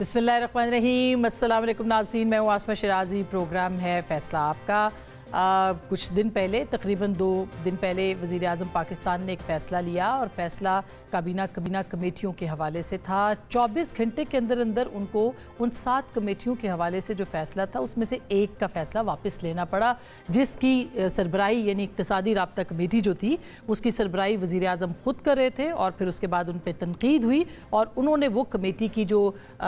बिस्मिल्लाहिर्रहमानिर्रहीम। अस्सलाम वालेकुम नाज़रीन, मैं हूँ आसमा शिराजी। प्रोग्राम है फ़ैसला आपका। कुछ दिन पहले, तकरीबन 2 दिन पहले, वज़ीर आज़म पाकिस्तान ने एक फ़ैसला लिया और फ़ैसला काबीना कमेटियों के हवाले से था। 24 घंटे के अंदर अंदर उनको उन 7 कमेटियों के हवाले से जो फ़ैसला था उसमें से एक का फ़ैसला वापस लेना पड़ा, जिसकी सरबराही यानी इक़्तिसादी राब्ता कमेटी जो थी उसकी सरबराही वज़ीर आज़म ख़ुद कर रहे थे और फिर उसके बाद उन पर तनकीद हुई और उन्होंने वो कमेटी की जो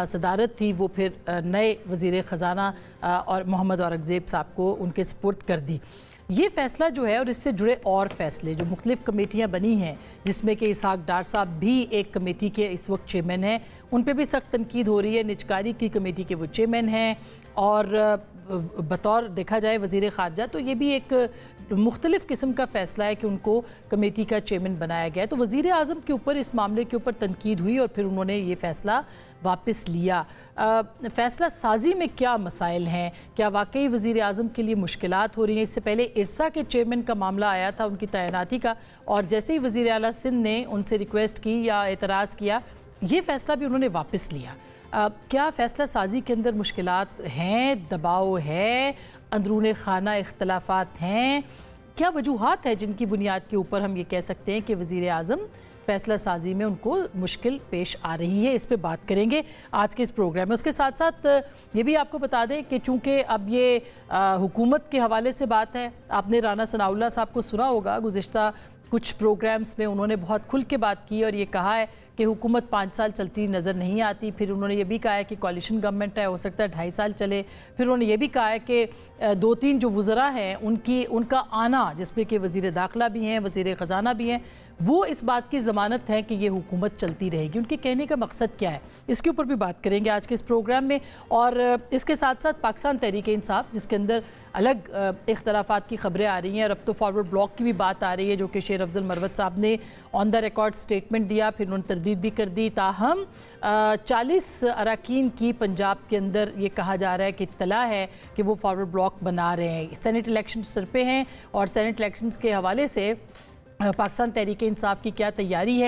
सदारत थी वो फिर नए वज़ीर ख़जाना और मोहम्मद औरंगज़ेब साहब को उनके सपुर्द कर दी। ये फ़ैसला जो है और इससे जुड़े और फ़ैसले जो मुख्तलिफ़ कमेटियाँ बनी हैं, जिसमें कि इसहाक डार साहब भी एक कमेटी के इस वक्त चेयरमैन हैं, उन पर भी सख्त तनकीद हो रही है। निजकारी की कमेटी के वो चेयरमैन हैं और बतौर देखा जाए वज़ीर ख़ारजा तो ये भी एक मुख्तलिफ़ किस्म का फ़ैसला है कि उनको कमेटी का चेयरमैन बनाया गया है। तो वज़ीर आज़म के ऊपर इस मामले के ऊपर तनकीद हुई और फिर उन्होंने ये फ़ैसला वापस लिया। फ़ैसला साजी में क्या मसाइल हैं? क्या वाकई वज़ीर आज़म के लिए मुश्किलात हो रही हैं? इससे पहले इरसा के चेयरमैन का मामला आया था उनकी तैनाती का, और जैसे ही वज़ीर आला सिंध ने उनसे रिक्वेस्ट की या एतराज़ किया, ये फ़ैसला भी उन्होंने वापस लिया। क्या फ़ैसला साजी के अंदर मुश्किलात हैं, दबाव है, अंदरून खाना इख्तलाफात हैं? क्या वजूहात है जिनकी बुनियाद के ऊपर हम ये कह सकते हैं कि वज़ीर आज़म फ़ैसला साजी में उनको मुश्किल पेश आ रही है? इस पे बात करेंगे आज के इस प्रोग्राम में। उसके साथ साथ ये भी आपको बता दें कि चूँकि अब ये हुकूमत के हवाले से बात है, आपने राना सनाउल्लाह साहब को सुना होगा गुज़िश्ता कुछ प्रोग्राम्स में उन्होंने बहुत खुल के बात की और ये कहा है कि हुकूमत 5 साल चलती नज़र नहीं आती। फिर उन्होंने ये भी कहा है कि कोalition गवर्नमेंट है, हो सकता है 2.5 साल चले। फिर उन्होंने ये भी कहा है कि 2-3 जो वज़रा हैं उनका आना, जिसमें कि वज़ीर दाखिला भी हैं, वज़ीर ख़जाना भी हैं, वो इस बात की ज़मानत है कि ये हुकूमत चलती रहेगी। उनके कहने का मकसद क्या है, इसके ऊपर भी बात करेंगे आज के इस प्रोग्राम में। और इसके साथ साथ पाकिस्तान तहरीक इंसाफ, जिसके अंदर अलग इख्तलाफात की खबरें आ रही हैं और अब तो फॉरवर्ड ब्लॉक की भी बात आ रही है, जो कि शेर अफजल मरवत साहब ने ऑन द रिकॉर्ड स्टेटमेंट दिया, फिर उन्होंने तरदीद भी कर दी। ताहम 40 अरकान की पंजाब के अंदर ये कहा जा रहा है कि इत्तला है कि वो फॉरवर्ड ब्लॉक बना रहे हैं। सेनेट इलेक्शन सर पे हैं और सेनेट इलेक्शंस के हवाले से पाकिस्तान तहरीक इंसाफ की क्या तैयारी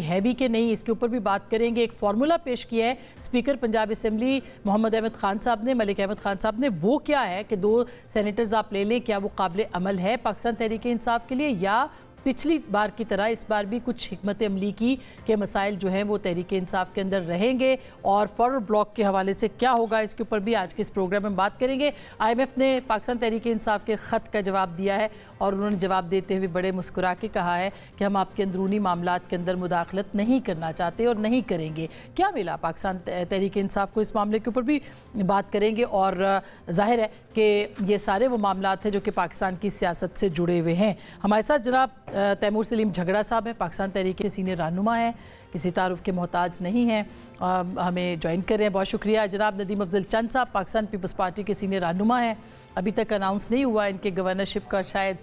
है भी कि नहीं, इसके ऊपर भी बात करेंगे। एक फार्मूला पेश किया है स्पीकर पंजाब असम्बली मोहम्मद अहमद खान साहब ने, मलिक अहमद खान साहब ने। वो क्या है कि 2 सेनेटर्स आप ले लें, क्या वो काबिल अमल है पाकिस्तान तहरीक इंसाफ के लिए, या पिछली बार की तरह इस बार भी कुछ हिकमत अमली की के मसाइल जो हैं वो तहरीक इंसाफ के अंदर रहेंगे? और फॉरवर्ड ब्लॉक के हवाले से क्या होगा, इसके ऊपर भी आज के इस प्रोग्राम में बात करेंगे। IMF ने पाकिस्तान तहरीक इंसाफ के ख़त का जवाब दिया है और उन्होंने जवाब देते हुए बड़े मुस्कुरा के कहा है कि हम आपके अंदरूनी मामलात के अंदर मुदाखलत नहीं करना चाहते और नहीं करेंगे। क्या मिला पाकिस्तान तहरीक इंसाफ को, इस मामले के ऊपर भी बात करेंगे। और ज़ाहिर है कि ये सारे वो मामलात हैं जो कि पाकिस्तान की सियासत से जुड़े हुए हैं। हमारे साथ जनाब तैमूर सलीम झगड़ा साहब हैं, पाकिस्तान तहरीक के सीनियर रहनुमा हैं, किसी तारुफ के मोहताज नहीं हैं, हमें ज्वाइन कर रहे हैं, बहुत शुक्रिया। जनाब नदीम अफजल चंद साहब पाकिस्तान पीपल्स पार्टी के सीनियर रहनुमा हैं, अभी तक अनाउंस नहीं हुआ इनके गवर्नरशिप का, शायद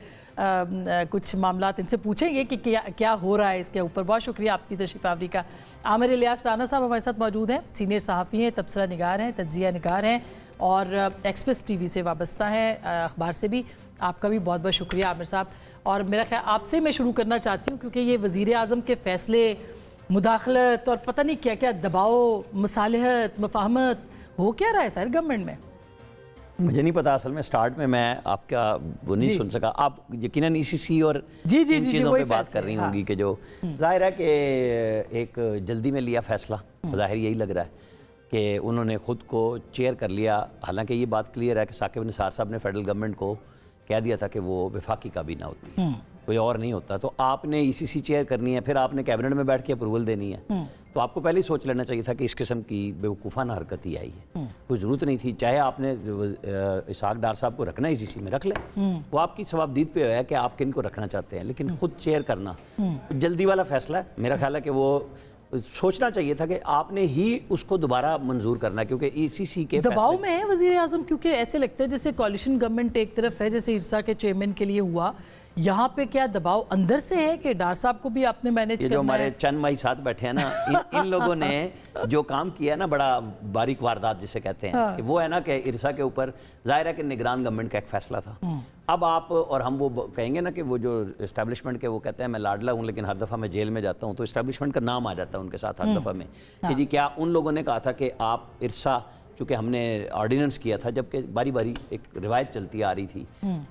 कुछ मामलात इनसे पूछेंगे कि क्या हो रहा है इसके ऊपर। बहुत शुक्रिया आपकी तशरीफ़ आवरी का। आमिर इलियास राना साहब हमारे साथ मौजूद हैं, सीनियर सहाफ़ी हैं, तबसरा निगार हैं, तज्ज़िया निगार हैं और एक्सप्रेस TV से वाबस्ता हैं, अखबार से भी। आपका भी बहुत बहुत शुक्रिया आमिर साहब। और मेरा ख्याल आपसे मैं शुरू करना चाहती हूँ क्योंकि ये वज़ीर आज़म के फ़ैसले, मुदाखलत और पता नहीं क्या क्या दबाव, मसालहत, मफाहमत हो क्या रहा है सर गवर्नमेंट में? मुझे नहीं पता, असल में स्टार्ट में मैं आपका वो नहीं सुन सका। आप यकीनन ECC और इन चीज़ों पे बात कर रही होंगी कि जो ज़ाहिर है कि एक जल्दी में लिया फ़ैसला, ज़ाहिर यही लग रहा है कि उन्होंने ख़ुद को चेयर कर लिया। हालांकि ये बात क्लियर है कि साकिब निसार साहब ने फेडरल गवर्नमेंट को कह दिया था कि वो वफाकी काबीना होती है, कोई और नहीं होता। तो आपने ECC चेयर करनी है, फिर आपने कैबिनेट में बैठ के अप्रूवल देनी है, तो आपको पहले ही सोच लेना चाहिए था कि इस किस्म की बेवकूफ़ाना हरकत ही आई है, कोई ज़रूरत नहीं थी। चाहे आपने इसहाक डार साहब को रखना ECC में रख ले, वो आपकी सवाबदीद पे है कि आप किन को रखना चाहते हैं, लेकिन खुद चेयर करना जल्दी वाला फैसला है। मेरा ख्याल है कि वो सोचना चाहिए था कि आपने ही उसको दोबारा मंजूर करना, क्योंकि ECC के दबाव में है वज़ीर आज़म, क्योंकि ऐसे लगता है जैसे कोalition गवर्नमेंट एक तरफ है, जैसे इरसा के चेयरमैन के लिए हुआ, यहाँ पे क्या दबाव अंदर से है कि डार साहब को भी आपने मैनेज करना है? जो हमारे चंद भाई साथ बैठे हैं ना, इन लोगों ने जो काम किया ना, बड़ा बारीक वारदात जिसे कहते हैं, कि वो है ना कि इरसा के ऊपर ज़ाहिर है कि निगरान गवर्नमेंट का एक फैसला था। اب آپ اور ہم وہ کہیں گے نا کہ وہ جو اسٹیبلشمنٹ کے وہ کہتے ہیں میں لاڈلا ہوں لیکن ہر دفعہ میں جیل میں جاتا ہوں، تو اسٹیبلشمنٹ کا نام آ جاتا ہے ان کے ساتھ ہر دفعہ میں کہ جی کیا ان لوگوں نے کہا تھا کہ آپ ارسا، چونکہ ہم نے آرڈیننس کیا تھا جبکہ باری باری ایک روایت چلتی آ رہی تھی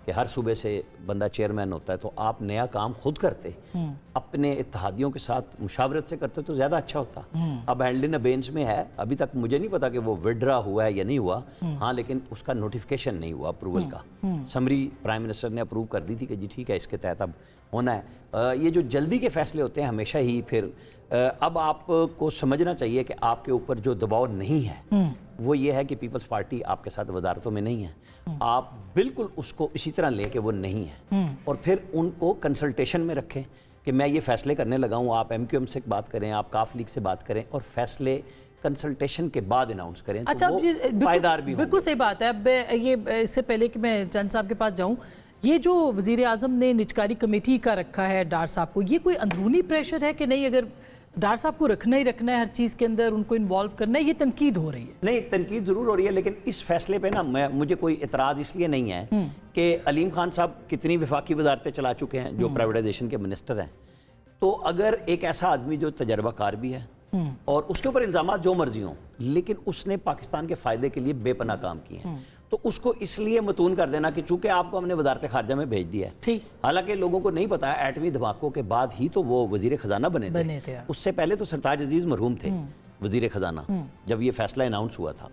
کہ ہر صوبے سے بندہ چیئرمین ہوتا ہے، تو آپ نیا کام خود کرتے، اپنے اتحادیوں کے ساتھ مشاورت سے کرتے تو زیادہ اچھا ہوتا۔ اب ہینڈلن ابینس میں ہے، ابھی تک مجھے نہیں پتا کہ وہ وڈرا ہوا ہے یا نہیں ہوا، ہاں لیکن اس کا نوٹیفیکیشن نہیں ہوا اپروول کا، سمری پرائم منسٹر نے اپروو کر دی تھی کہ جی ٹھیک ہے اس کے تحت اب ہونا ہے۔ یہ جو جلدی کے فیصلے ہوتے ہیں ہمیشہ ہی پھر اب آپ کو سمجھنا چاہیے کہ آپ کے اوپر جو دباؤ نہیں ہے وہ یہ ہے کہ پیپلز پارٹی آپ کے ساتھ وزارتوں میں نہیں ہے، آپ بالکل اس کو اسی طرح لیں کہ وہ نہیں ہے، اور پھر ان کو کنسلٹیشن میں رکھیں کہ میں یہ فیصلے کرنے لگا ہوں، آپ ایم کیو ایم سے بات کریں، آپ کاف لیگ سے بات کریں، اور فیصلے کنسلٹیشن کے بعد اناؤنس کریں تو وہ پائیدار بھی ہوں۔ بالکل صحیح بات ہے۔ اب یہ اس سے پہلے کہ میں چند صاحب کے پاس جاؤں، یہ جو وزیر اعظم نے نجکاری کمیٹی کا رکھا ہے ڈار صاحب کو، یہ کوئی اندرونی پریشر ہے کہ نہیں اگر ڈار صاحب کو رکھنا ہی رکھنا ہے ہر چیز کے اندر، ان کو انوالو کرنا ہے، یہ تنقید ہو رہی ہے؟ نہیں، تنقید ضرور ہو رہی ہے، لیکن اس فیصلے پہ نا مجھے کوئی اعتراض اس لیے نہیں ہے کہ علیم خان صاحب کتنی وفاقی وزارتیں چلا چکے ہیں جو پرائیویٹائزیشن کے منسٹر ہیں، تو اگر ایک ایسا آدمی جو تجربہ کار بھی ہے اور اس کے اوپر الزامات جو مرضی ہوں لیکن اس نے پاکستان کے فائدے کے لیے بے پناہ کام کیے ہیں، تو اس کو اس لیے متون کر دینا کہ چونکہ آپ کو ہم نے وزارت خارجہ میں بھیج دیا ہے، حالانکہ لوگوں کو نہیں پتا ہے ایٹمی دھماکوں کے بعد ہی تو وہ وزیر خزانہ بنے تھے، اس سے پہلے تو سرتاج عزیز مرحوم تھے وزیر خزانہ جب یہ فیصلہ اناؤنس ہوا تھا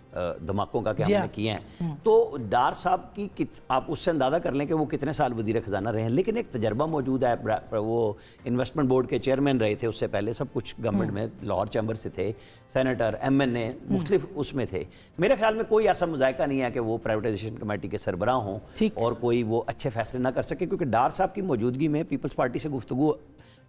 دھماکوں کا کہ ہم نے کیے ہیں، تو ڈار صاحب کی آپ اس سے اندازہ کر لیں کہ وہ کتنے سال وزیر خزانہ رہے ہیں، لیکن ایک تجربہ موجود ہے، وہ انویسٹمنٹ بورڈ کے چیئرمین رہے تھے، اس سے پہلے سب کچھ گورنمنٹ میں لاہور چیمبر سے تھے، سینیٹر، ایم این اے مختلف اس میں تھے، میرے خیال میں کوئی ایسا مذائقہ نہیں ہے کہ وہ پرائیویٹائزیشن کمیٹی کے سربراہ ہوں اور کوئی وہ اچھے فیصلے نہ کر سکے، کیونکہ ڈار صاحب کی موجودگی میں پیپلز پارٹی سے گفتگو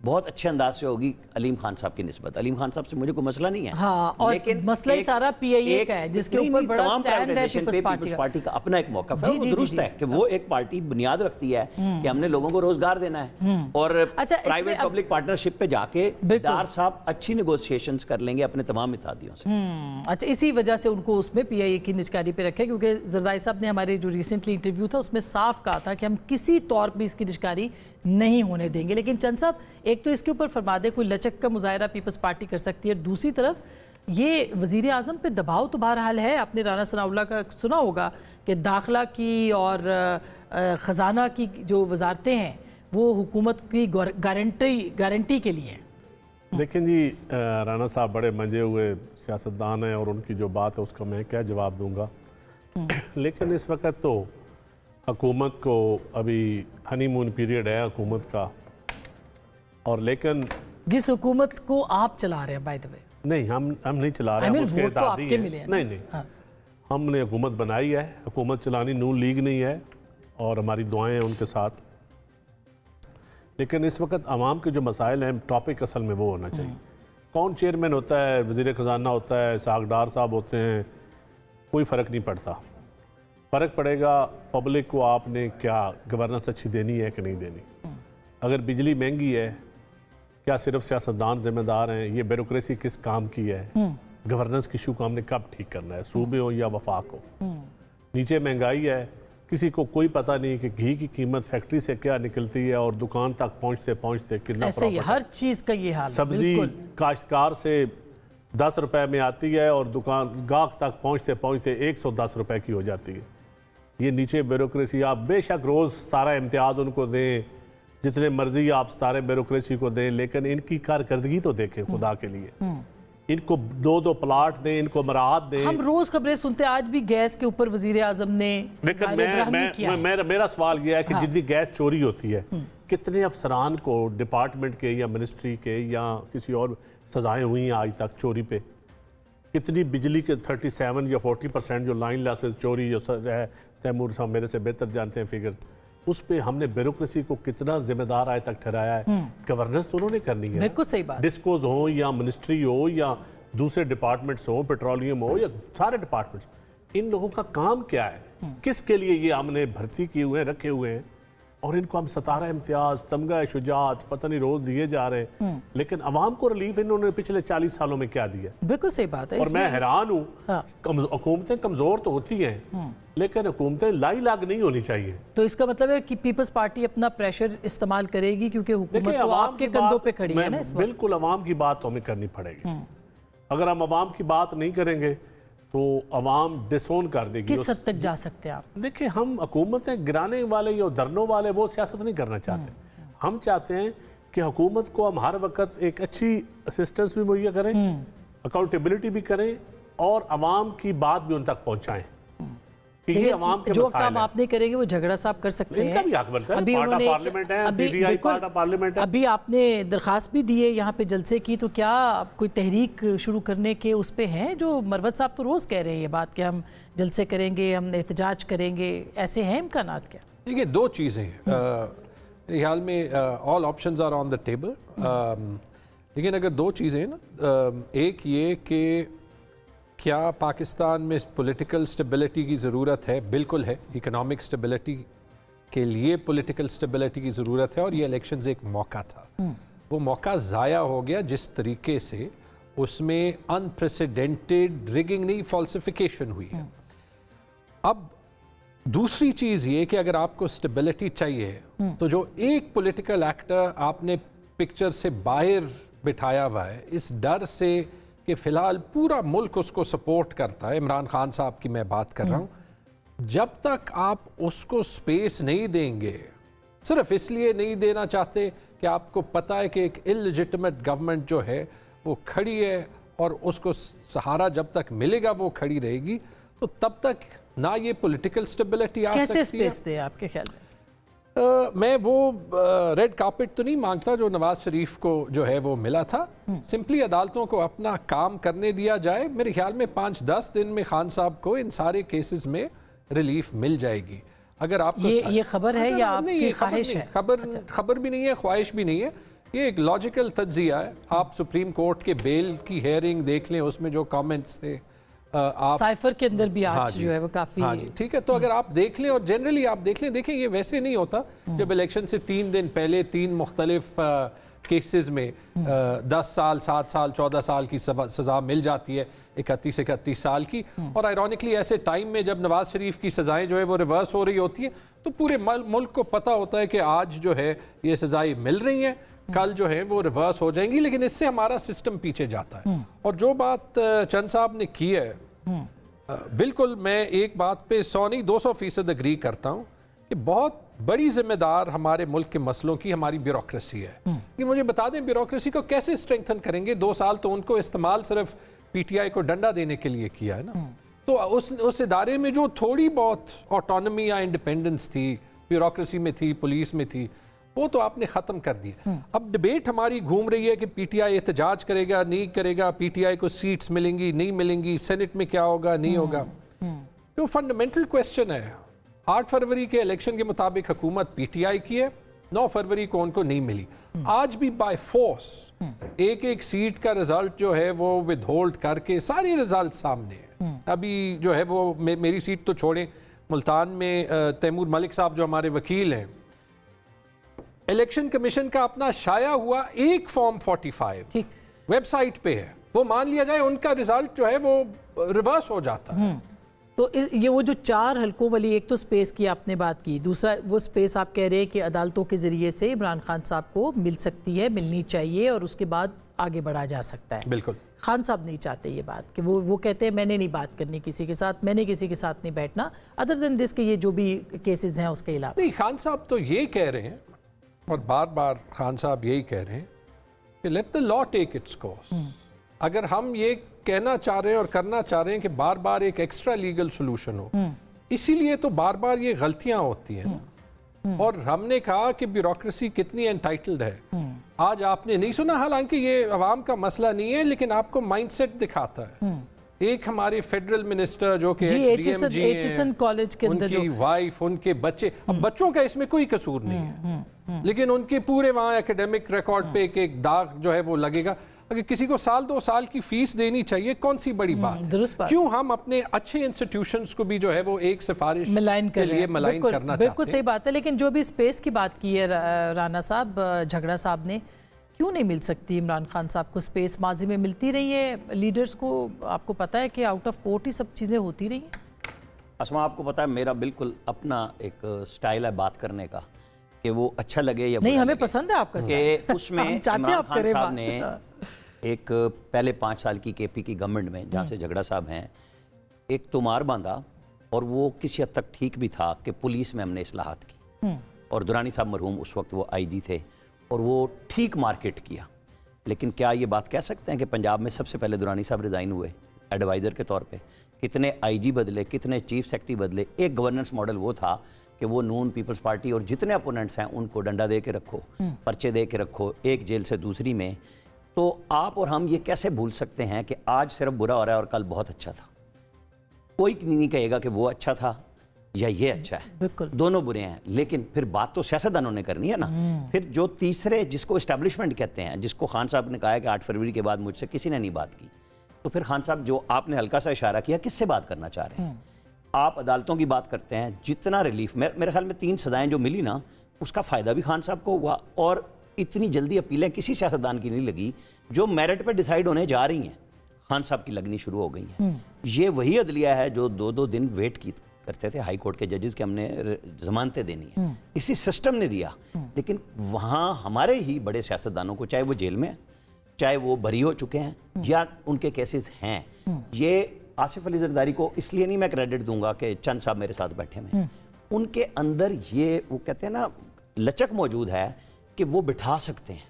بہت اچھے انداز سے ہوگی علیم خان صاحب کی نسبت۔ علیم خان صاحب سے مجھے کوئی مسئلہ نہیں ہے، لیکن مسئلہ سارا پی آئی اے کا ہے جس کے اوپر بڑا سٹینڈ ہے پیپلز پارٹی کا اپنا ایک موقف ہے، وہ درست ہے کہ وہ ایک پارٹی بنیاد رکھتی ہے کہ ہم نے لوگوں کو روزگار دینا ہے، اور پرائیویٹ پبلک پارٹنرشپ پہ جا کے ڈار صاحب اچھی نیگوشیشنز کر لیں گے اپنے تمام اتحادیوں سے۔ اچھا، اسی وجہ سے ان کو اس میں پی آئی اے کی نجکاری پہ رکھے، کیونکہ زرداری صاحب نے ہمارے جو ریسنٹلی انٹرویو تھا اس میں صاف کہا تھا کہ ہم کسی طور پہ اس کی نجکاری نہیں ہونے دیں گے۔ لیکن چند صاحب ایک تو اس کے اوپر فرما دے کوئی لچک کا مظاہرہ پیپلز پارٹی کر سکتی ہے، دوسری طرف یہ وزیر اعظم پہ دباؤ تو بہرحال ہے، آپ نے رانا ثناء اللہ کا سنا ہوگا کہ داخلہ کی اور خزانہ کی جو وزارتیں ہیں وہ حکومت کی گارنٹی کے لیے ہیں۔ لیکن جی رانا صاحب بڑے منجے ہوئے سیاستدان ہیں اور ان کی جو بات ہے اس کا میں کیا جواب دوں گا، لیکن اس وقت تو حکومت کو ابھی ہنی مون پیریڈ ہے حکومت کا، اور لیکن جس حکومت کو آپ چلا رہے ہیں بائی دا وے، نہیں ہم نہیں چلا رہے ہیں، اس کے اتحادی ہیں، نہیں ہم نے حکومت بنائی ہے، حکومت چلانی نون لیگ نہیں ہے اور ہماری دعائیں ہیں ان کے ساتھ، لیکن اس وقت عوام کے جو مسائل ہیں ٹاپک اصل میں وہ ہونا چاہیے۔ کون چیئرمین ہوتا ہے، وزیر خزانہ ہوتا ہے، اسحاق ڈار صاحب ہوتے ہیں، کوئی فرق نہیں پڑتا، فرق پڑے گا پبلک کو آپ نے کیا گورننس اچھی دینی ہے کہ نہیں دینی۔ اگر بجلی مہنگی ہے کیا صرف سیاستدان ذمہ دار ہیں، یہ بیوروکریسی کس کام کی ہے، گورننس کی ایشو کو ہم نے کب ٹھیک کرنا ہے، صوبے ہو یا وفاق ہو۔ نیچے مہنگائی ہے، کسی کو کوئی پتہ نہیں کہ گھی کی قیمت فیکٹری سے کیا نکلتی ہے اور دکان تک پہنچتے پہنچتے کتنا ایسے ہی ہر چیز کا یہ حال ہے۔ سبزی کاشتکار سے 10 روپے میں آتی ہے اور دکان گاہک تک پہنچتے پہنچتے 110 روپے کی ہو جاتی ہے۔ یہ نیچے بیوروکریسی، آپ بے شک روز ستارہ امتیاز ان کو دیں، جتنے مرضی آپ ستارے بیوروکریسی کو دیں، لیکن ان کی کارکردگی تو دیکھیں خدا کے لیے، ان کو 2 پلاٹ دیں، ان کو مراعات دیں۔ ہم روز خبریں سنتے ہیں، آج بھی گیس کے اوپر وزیر اعظم نے میرا سوال یہ ہے کہ جتنی گیس چوری ہوتی ہے کتنے افسران کو ڈپارٹمنٹ کے یا منسٹری کے یا کسی اور سزائیں ہوئی ہیں آج تک چوری پہ؟ کتنی بجلی کے 37 یا 40% جو لائن لاسز چوری ہے، تیمور صاحب میرے سے بہتر جانتے ہیں فگر، اس پہ ہم نے بیوروکریسی کو کتنا ذمہ دار آج تک ٹھہرایا ہے۔ گورننس تو انہوں نے کرنی ہے، بالکل صحیح بات، ڈسکوز ہوں یا منسٹری ہو یا دوسرے ڈپارٹمنٹس ہوں، پیٹرولیم ہو یا سارے ڈپارٹمنٹس، ان لوگوں کا کام کیا ہے، کس کے لیے یہ ہم نے بھرتی کیے ہوئے ہیں، رکھے ہوئے ہیں، اور ان کو ہم 17 امتیاز، تمغہ شجاعت پتہ نہیں روز دیے جا رہے ہیں، لیکن عوام کو ریلیف انہوں نے پچھلے 40 سالوں میں کیا دیا؟ بالکل صحیح بات ہے. اور میں حیران ہوں، حکومتیں کمزور تو ہوتی ہیں لیکن حکومتیں لائی لاگ نہیں ہونی چاہیے. تو اس کا مطلب ہے کہ پیپلز پارٹی اپنا پریشر استعمال کرے گی کیونکہ حکومت تو آپ کے کندھوں پہ کھڑی ہے نا اس وقت. بالکل عوام کی بات تو ہمیں کرنی پڑے گی. اگر ہم عوام کی بات نہیں کریں گے تو عوام ڈسون کر دے گی. کس حد تک جا سکتے ہیں آپ؟ دیکھیں ہم حکومتیں گرانے والے یا دھرنوں والے وہ سیاست نہیں کرنا چاہتے. ہم چاہتے ہیں کہ حکومت کو ہم ہر وقت ایک اچھی اسسٹنس بھی مہیا کریں، اکاؤنٹیبلٹی بھی کریں اور عوام کی بات بھی ان تک پہنچائیں. یہ عوام کے جو مسائل کام آپ نہیں کریں گے وہ جھگڑا صاحب کر سکتے ہیں. ان کا بھی حق بنتا ہے. پارٹا پارلیمنٹ ہے، پی ٹی آئی پارٹا پارلیمنٹ ہے. ابھی آپ نے درخواست بھی دی ہے یہاں پہ جلسے کی، تو کیا کوئی تحریک شروع کرنے کے اس پہ ہیں؟ جو مروت صاحب تو روز کہہ رہے ہیں یہ بات کہ ہم جلسے کریں گے، ہم احتجاج کریں گے، ایسے ہیں امکانات کیا؟ دیکھیے دو چیزیں ہیں میرے خیال میں، all options are on the table. لیکن اگر دو چیزیں ہیں نا، ایک یہ کہ کیا پاکستان میں پولیٹیکل سٹیبلٹی کی ضرورت ہے؟ بالکل ہے. اکنامک سٹیبلٹی کے لیے پولیٹیکل سٹیبلٹی کی ضرورت ہے اور یہ الیکشنز ایک موقع تھا. وہ موقع ضائع ہو گیا جس طریقے سے اس میں انپریسیڈنٹڈ ریگنگ نہیں، فالسیفیکیشن ہوئی ہے. اب دوسری چیز یہ کہ اگر آپ کو سٹیبلٹی چاہیے تو جو ایک پولیٹیکل ایکٹر آپ نے پکچر سے باہر بٹھایا ہوا ہے اس ڈر سے کہ فی الحال پورا ملک اس کو سپورٹ کرتا ہے، عمران خان صاحب کی میں بات کر رہا ہوں، جب تک آپ اس کو سپیس نہیں دیں گے، صرف اس لیے نہیں دینا چاہتے کہ آپ کو پتہ ہے کہ ایک اللیجٹمیٹ گورنمنٹ جو ہے وہ کھڑی ہے اور اس کو سہارا جب تک ملے گا وہ کھڑی رہے گی، تو تب تک نہ یہ پولیٹیکل سٹیبلٹی آ سکتی ہے. کیسے سپیس دے آپ کے خیال میں؟ میں وہ ریڈ کارپٹ تو نہیں مانگتا جو نواز شریف کو جو ہے وہ ملا تھا. سمپلی عدالتوں کو اپنا کام کرنے دیا جائے. میرے خیال میں 5-10 دن میں خان صاحب کو ان سارے کیسز میں ریلیف مل جائے گی. اگر آپ کو یہ خبر ہے یا آپ کی خواہش ہے؟ خبر بھی نہیں ہے، خواہش بھی نہیں ہے. یہ ایک لاجیکل تجزیہ ہے. آپ سپریم کورٹ کے بیل کی ہیئرنگ دیکھ لیں، اس میں جو کامنٹس تھے سائفر کے اندر بھی آج جو ہے وہ کافی ٹھیک ہے. تو اگر آپ دیکھ لیں اور جنرلی آپ دیکھ لیں، دیکھیں یہ ویسے نہیں ہوتا. جب الیکشن سے 3 دن پہلے 3 مختلف کیسز میں 10 سال 7 سال 14 سال کی سزا مل جاتی ہے، 31 سال کی. اور آئرونکلی ایسے ٹائم میں جب نواز شریف کی سزائیں جو ہے وہ ریورس ہو رہی ہوتی ہیں تو پورے ملک کو پتہ ہوتا ہے کہ آج جو ہے یہ سزائیں مل رہی ہیں، کل جو ہے وہ ریورس ہو جائیں گی. لیکن اس سے ہمارا سسٹم پیچھے جاتا ہے. اور جو بات چند صاحب نے کی ہے، بالکل میں ایک بات پہ 100 نہیں 200% اگری کرتا ہوں کہ بہت بڑی ذمہ دار ہمارے ملک کے مسئلوں کی ہماری بیوروکریسی ہے. کہ مجھے بتا دیں بیوروکریسی کو کیسے اسٹرینگتھن کریں گے؟ 2 سال تو ان کو استعمال صرف پی ٹی آئی کو ڈنڈا دینے کے لیے کیا ہے نا. تو اس ادارے میں جو تھوڑی بہت آٹونومی یا انڈیپینڈنس تھی، بیوروکریسی میں تھی، پولیس میں تھی، وہ تو آپ نے ختم کر دیا. اب ڈبیٹ ہماری گھوم رہی ہے کہ پی ٹی آئی احتجاج کرے گا نہیں کرے گا، پی ٹی آئی کو سیٹس ملیں گی نہیں ملیں گی، سینٹ میں کیا ہوگا نہیں ہوگا. جو فنڈامنٹل کویسچن ہے، 8 فروری کے الیکشن کے مطابق حکومت پی ٹی آئی کی ہے، 9 فروری کو ان کو نہیں ملی. آج بھی بائی فورس ایک سیٹ کا رزلٹ جو ہے وہ ود ہولڈ کر کے ساری رزلٹ سامنے ہے. ابھی جو ہے وہ میری سیٹ تو چھوڑیں، ملتان میں تیمور ملک صاحب جو ہمارے وکیل ہیں، الیکشن کمیشن کا اپنا شائع ہوا ایک فارم 45 ویب سائٹ پہ ہے، وہ مان لیا جائے ان کا رزلٹ جو ہے وہ ریورس ہو جاتا ہے. تو یہ وہ جو 4 حلقوں والی، ایک تو سپیس کی آپ نے بات کی، دوسرا وہ سپیس آپ کہہ رہے ہیں کہ عدالتوں کے ذریعے سے عمران خان صاحب کو مل سکتی ہے، ملنی چاہیے اور اس کے بعد آگے بڑھا جا سکتا ہے. بالکل خان صاحب نہیں چاہتے یہ بات کہ وہ کہتے ہیں میں نے نہیں بات کرنی کسی کے ساتھ، میں نے کسی کے ساتھ نہیں بیٹھنا ادر دین دس کہ یہ جو بھی کیسز ہیں اس کے علاوہ. نہیں، خان صاحب تو یہ کہہ رہے ہیں اور بار بار خان صاحب یہی کہہ رہے ہیں کہ late the law take its course. اگر ہم یہ کہنا چاہ رہے ہیں اور کرنا چاہ رہے ہیں کہ بار بار ایک ایکسٹرا لیگل سولوشن ہو، اسی لیے تو بار بار یہ غلطیاں ہوتی ہیں. اور ہم نے کہا کہ بیوروکریسی کتنی انٹائٹلڈ ہے. آج آپ نے نہیں سنا، حالانکہ یہ عوام کا مسئلہ نہیں ہے، لیکن آپ کو مائنڈ سیٹ دکھاتا ہے. ایک ہمارے فیڈرل منسٹر جو کہ ایچسن کالج کے اندر، ان کی وائف، ان کے بچے، اب بچوں کا اس میں کوئی قصور نہیں ہے، لیکن ان کے پورے وہاں ایکیڈیمک ریکارڈ پہ ایک داغ جو ہے وہ لگے گا. अगर किसी को साल 2 साल की फीस देनी चाहिए, कौन सी बड़ी बात है? क्यों हम अपने अच्छे इंस्टीट्यूशंस को भी जो है वो एक सिफारिश के लिए मलाइन करना चाहते हैं? बिल्कुल सही बात है, लेकिन जो भी स्पेस की बात की है राना साहब, झगड़ा साहब ने, क्यों नहीं मिल सकती इमरान खान साहब को स्पेस? माजी में मिलती रही है लीडर्स को, आपको पता है कि आउट ऑफ कोर्ट ही सब चीज़ें होती रही हैं। असमा, आपको पता है मेरा बिल्कुल अपना एक स्टाइल है बात करने का, कि वो अच्छा लगे या नहीं, हमें पसंद है आपका स्टाइल। उसमें इमरान खान साहब ने एक पहले 5 साल की केपी की गवर्नमेंट में, जहाँ से झगड़ा साहब हैं, एक तुमार बांधा, और वो किसी हद तक ठीक भी था कि पुलिस में हमने इस्लाहात की, और दुरानी साहब मरहूम उस वक्त वो आईजी थे, और वो ठीक मार्केट किया। लेकिन क्या ये बात कह सकते हैं कि पंजाब में सबसे पहले दुरानी साहब रिज़ाइन हुए एडवाइज़र के तौर पे? कितने आईजी बदले, कितने चीफ सेक्रेटरी बदले? एक गवर्नेंस मॉडल वो था कि वो नून पीपल्स पार्टी और जितने अपोनेंट्स हैं उनको डंडा दे के रखो, पर्चे दे के रखो, एक जेल से दूसरी में। तो आप और हम ये कैसे भूल सकते हैं कि आज सिर्फ बुरा हो रहा है और कल बहुत अच्छा था? कोई नहीं कहेगा कि वो अच्छा था या ये अच्छा है, बिल्कुल दोनों बुरे हैं। लेकिन फिर बात तो सियासतदानों ने करनी है ना। फिर जो तीसरे, जिसको एस्टेब्लिशमेंट कहते हैं, जिसको खान साहब ने कहा है कि 8 फरवरी के बाद मुझसे किसी ने नहीं बात की, तो फिर खान साहब, जो आपने हल्का सा इशारा किया, किससे बात करना चाह रहे हैं? आप अदालतों की बात करते हैं, जितना रिलीफ, मेरे ख्याल में 3 सजाएं जो मिली ना, उसका फ़ायदा भी खान साहब को हुआ, और इतनी जल्दी अपीलें किसी सियासतदान की नहीं लगी। जो मेरिट पे डिसाइड होने जा रही हैं, खान साहब की लगनी शुरू हो गई हैं। ये वही अदलिया है जो 2-2 दिन वेट की करते थे हाई कोर्ट के जजेस के, हमने जमानतें देनी है, इसी सिस्टम ने दिया। लेकिन वहाँ हमारे ही बड़े सियासतदानों को, चाहे वो जेल में, चाहे वो बरी हो चुके हैं या उनके केसेस हैं, ये आसिफ अली जरदारी को इसलिए नहीं मैं क्रेडिट दूंगा कि चंद साहब मेरे साथ बैठे हुए, उनके अंदर ये, वो कहते हैं ना, लचक मौजूद है कि वो बिठा सकते हैं।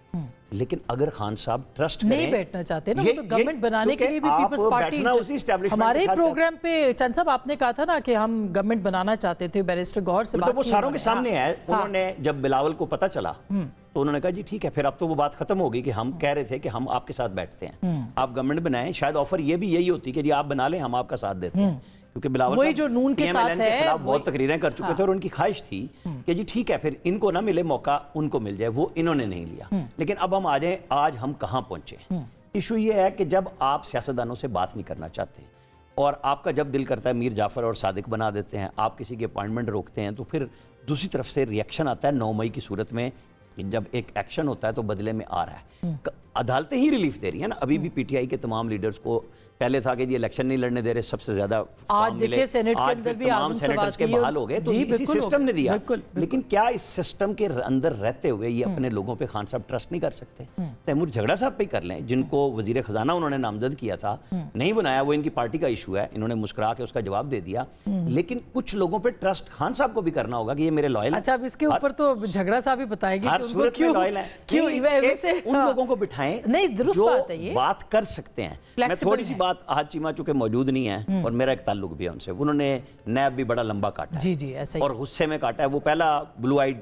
लेकिन अगर खान साहब ट्रस्ट नहीं बैठना चाहते ना, वो तो गवर्नमेंट बनाने के लिए भी पीपल्स पार्टी, हमारे प्रोग्राम पे चंद साहब आपने कहा था ना कि हम गवर्नमेंट बनाना चाहते थे, बैरिस्टर गौहर से बात, वो सारों के सामने है। उन्होंने जब बिलावल को पता चला तो उन्होंने कहा जी ठीक है, फिर अब तो वो बात खत्म हो गई कि हम कह रहे थे कि हम आपके साथ बैठते हैं, आप गवर्नमेंट बनाएं। शायद ऑफर ये भी यही होती कि जी आप बना लें, हम आपका साथ देते हैं, क्योंकि बिलावल वही जो नून के साथ है, खिलाफ बहुत तकरीरें कर चुके थे, और उनकी ख्वाहिश थी कि जी ठीक है, फिर इनको ना मिले मौका, उनको मिल जाए, वो इन्होंने नहीं लिया। लेकिन अब हम आ जाए, आज हम कहाँ पहुंचे। इशू ये है कि जब आप सियासतदानों से बात नहीं करना चाहते, और आपका जब दिल करता है मीर जाफर और सादिक बना देते हैं, आप किसी की अपॉइंटमेंट रोकते हैं, तो फिर दूसरी तरफ से रिएक्शन आता है 9 मई की सूरत में। जब एक एक्शन होता है तो बदले में आ रहा है, अदालतें ही रिलीफ दे रही है ना। अभी भी पीटीआई के तमाम लीडर्स को पहले था कि ये इलेक्शन नहीं लड़ने दे रहे, सबसे ज्यादा आज देखिए सेनेट के अंदर भी तमाम सेनेटर्स के बहाल हो गए, तो इसी सिस्टम ने दिया। लेकिन क्या इस सिस्टम के अंदर रहते हुए ये अपने लोगों पे खान साहब ट्रस्ट नहीं कर सकते? तैमूर झगड़ा साहब पे कर लें, जिनको वजीर खजाना उन्होंने नामजद किया था, नहीं बनाया, वो इनकी पार्टी का इशू है, इन्होंने मुस्कुरा के उसका जवाब दे दिया। लेकिन कुछ लोगों पे ट्रस्ट खान साहब को भी करना होगा कि ये मेरे लॉयल हैं। अच्छा, अब इसके ऊपर तो झगड़ा साहब ही बताएंगे हर सूरत में लॉयल है। उन लोगों को बिठाएं नहीं, दुरुस्त बात है ये, बात कर सकते हैं। मैं थोड़ी सी बात, आज चीमा चूंकि मौजूद नहीं है और मेरा एक ताल्लुक भी है उनसे, उन्होंने नैब भी बड़ा लंबा काटा जी जी ऐसा ही, और गुस्से में काटा है। वो पहला ब्लू आइड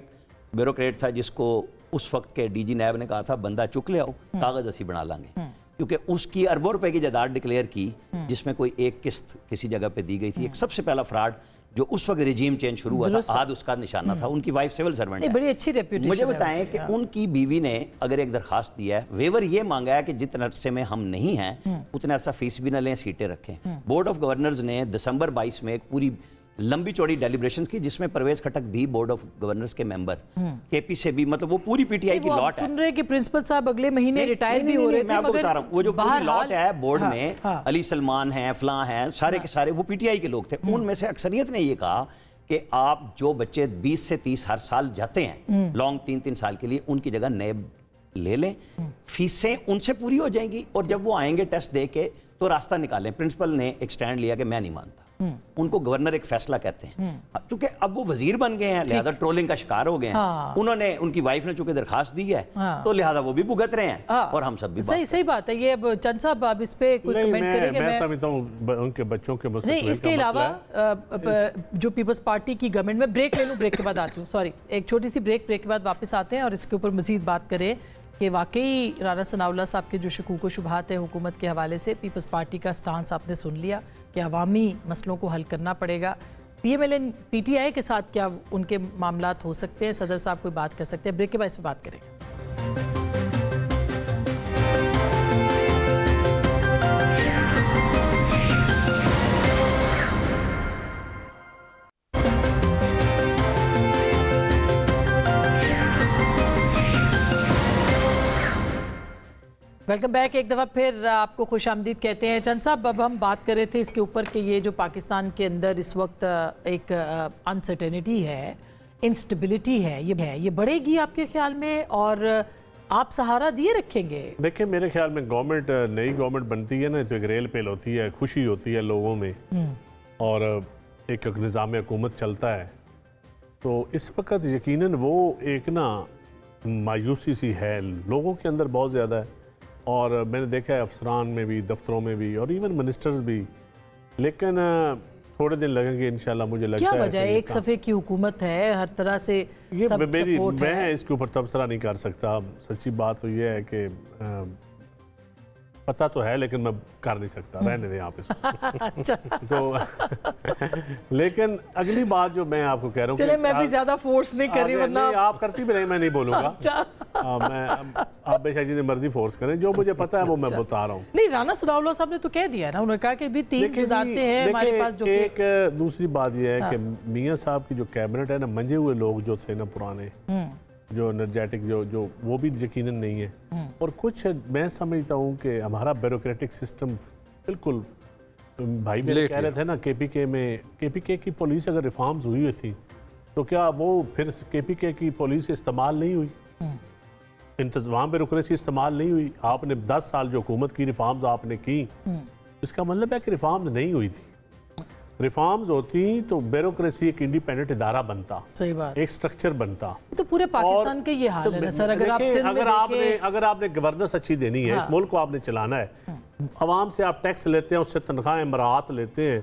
ब्यूरोक्रेट था जिसको उस वक्त के डीजी नैब ने कहा था बंदा चुक ले आओ, कागज असी बना लांगे, क्योंकि उसकी अरबों रुपए की जायदाद डिक्लेयर की जिसमें कोई एक किस्त किसी जगह पे दी गई थी। एक सबसे पहला फ्रॉड जो उस वक्त रिजीम चेंज शुरू हुआ था, आज उसका निशाना था। उनकी वाइफ सिविल सर्वेंट है, बड़ी अच्छी रेप्यूटेशन। मुझे बताएं कि उनकी बीवी ने अगर एक दरखास्त दी है, वेवर ये मांगा है कि जितने अरसे में हम नहीं हैं उतने अरसा फीस भी न लें, सीटें रखें। बोर्ड ऑफ गवर्नर्स ने दिसंबर 22 में एक पूरी लंबी चौड़ी डेलिब्रेशंस की, जिसमें परवेज खटक भी बोर्ड ऑफ गवर्नर्स के मेंबर, केपी से भी, मतलब वो पूरी पीटीआई की लॉट है। सुन रहे कि प्रिंसिपल साहब अगले महीने रिटायर भी हो रहे थे। मैं आपको बता रहा हूं, वो जो पूरी लॉट है बोर्ड में, अली सलमान है, फलां है, सारे के सारे वो पीटीआई के लोग थे। उनमें से अक्सरियत ने ये कहा कि आप जो बच्चे 20 से 30 हर साल जाते हैं लॉन्ग 3-3 साल के लिए, उनकी जगह नए ले लें, फीसें उनसे पूरी हो जाएंगी, और जब वो आएंगे टेस्ट दे के तो रास्ता निकालें। प्रिंसिपल ने एक स्टैंड लिया कि मैं नहीं मानता, उनको गवर्नर एक फैसला कहते हैं। चूंकि अब वो वजीर बन गए हैं, लिहाजा ट्रोलिंग का शिकार हो गए हैं। उन्होंने, उनकी वाइफ ने चूंकि दरखास्त दी है, तो लिहाजा वो भी भुगत रहे हैं और हम सब भी। सही बात है ये। चंद साहब आप इस पे कोई कमेंट करेंगे? मैं समझता हूं उनके बच्चों के मसले नहीं, इसके अलावा जो पीपल्स पार्टी की गवर्नमेंट में, ब्रेक ले लूं, ब्रेक के बाद आती हूँ, सॉरी, एक छोटी सी ब्रेक के बाद वापस आते हैं और इसके ऊपर मजीद बात करें कि वाकई राना सनाउल्लाह साहब के जो शकूक व शुबहात है हुकूमत के हवाले से, पीपल्स पार्टी का स्टांस आपने सुन लिया कि अवामी मसलों को हल करना पड़ेगा। पीएमएलएन पीटीआई के साथ क्या उनके मामलात हो सकते हैं? सदर साहब कोई बात कर सकते हैं? ब्रेक के बाद इस पर बात करेंगे। Welcome back. एक दफ़ा फिर आपको खुश आमदीद कहते हैं। चंद साहब, अब हम बात कर रहे थे इसके ऊपर कि ये जो पाकिस्तान के अंदर इस वक्त एक अनसर्टेनिटी है, इंस्टेबिलिटी है, ये बढ़ेगी आपके ख्याल में, और आप सहारा दिए रखेंगे? देखिए, मेरे ख्याल में गवर्नमेंट, नई गवर्नमेंट बनती है ना, तो एक रेल पेल होती है, खुशी होती है लोगों में, और एक निज़ाम हुकूमत चलता है। तो इस वक्त यकीनन वो एक ना मायूसी सी है लोगों के अंदर बहुत ज़्यादा है, और मैंने देखा है अफसरान में भी, दफ्तरों में भी, और इवन मिनिस्टर्स भी। लेकिन थोड़े दिन लगेंगे इंशाल्लाह, मुझे लगता है। क्या वजह है? एक सफ़े की हुकूमत है, हर तरह से ये मैं इसके ऊपर तबसरा नहीं कर सकता। सच्ची बात तो ये है कि पता तो है, लेकिन मैं कर नहीं सकता, रहने दें आप इसको। अच्छा। तो लेकिन अगली बात जो मैं आपको कह रहा हूँ, चले मैं भी ज्यादा फोर्स नहीं कर रही, वरना आप करती भी नहीं, मैं नहीं बोलूँगा। अच्छा। आप बेशक जितनी मर्जी फोर्स करें, जो मुझे पता है वो मैं बता रहा हूँ। नहीं, राना सनाउल्लाह साहब ने तो कह दिया ना, उन्होंने कहा कि भी 3 गुजारते हैं हमारे पास। जो एक दूसरी बात ये है कि मियाँ साहब की जो कैबिनेट है ना, मंजे हुए लोग जो थे ना पुराने, जो एनर्जेटिक, जो वो भी यकीनन नहीं है। और कुछ मैं समझता हूँ कि हमारा ब्यूरोक्रेटिक सिस्टम बिल्कुल, भाई मेरे कह रहे थे ना, केपीके की पुलिस अगर रिफॉर्म्स हुई थी तो क्या वो फिर केपीके की पुलिस इस्तेमाल नहीं हुई, वहाँ ब्यूरोक्रेसी इस्तेमाल नहीं हुई? आपने 10 साल जो हुकूमत की रिफॉर्म्स आपने की, इसका मतलब है कि रिफॉर्म्स नहीं हुई थी। रिफॉर्म्स होती तो ब्यूरोक्रेसी एक इंडिपेंडेंट इदारा बनता, सही बात, एक स्ट्रक्चर बनता। तो पूरे पाकिस्तान के ये हाल है ना सर। अगर आपने गवर्नेंस अच्छी देनी है, इस मुल्क को आपने चलाना है, आवाम से आप टैक्स लेते हैं, उससे तनख्वाहें मराहत लेते हैं,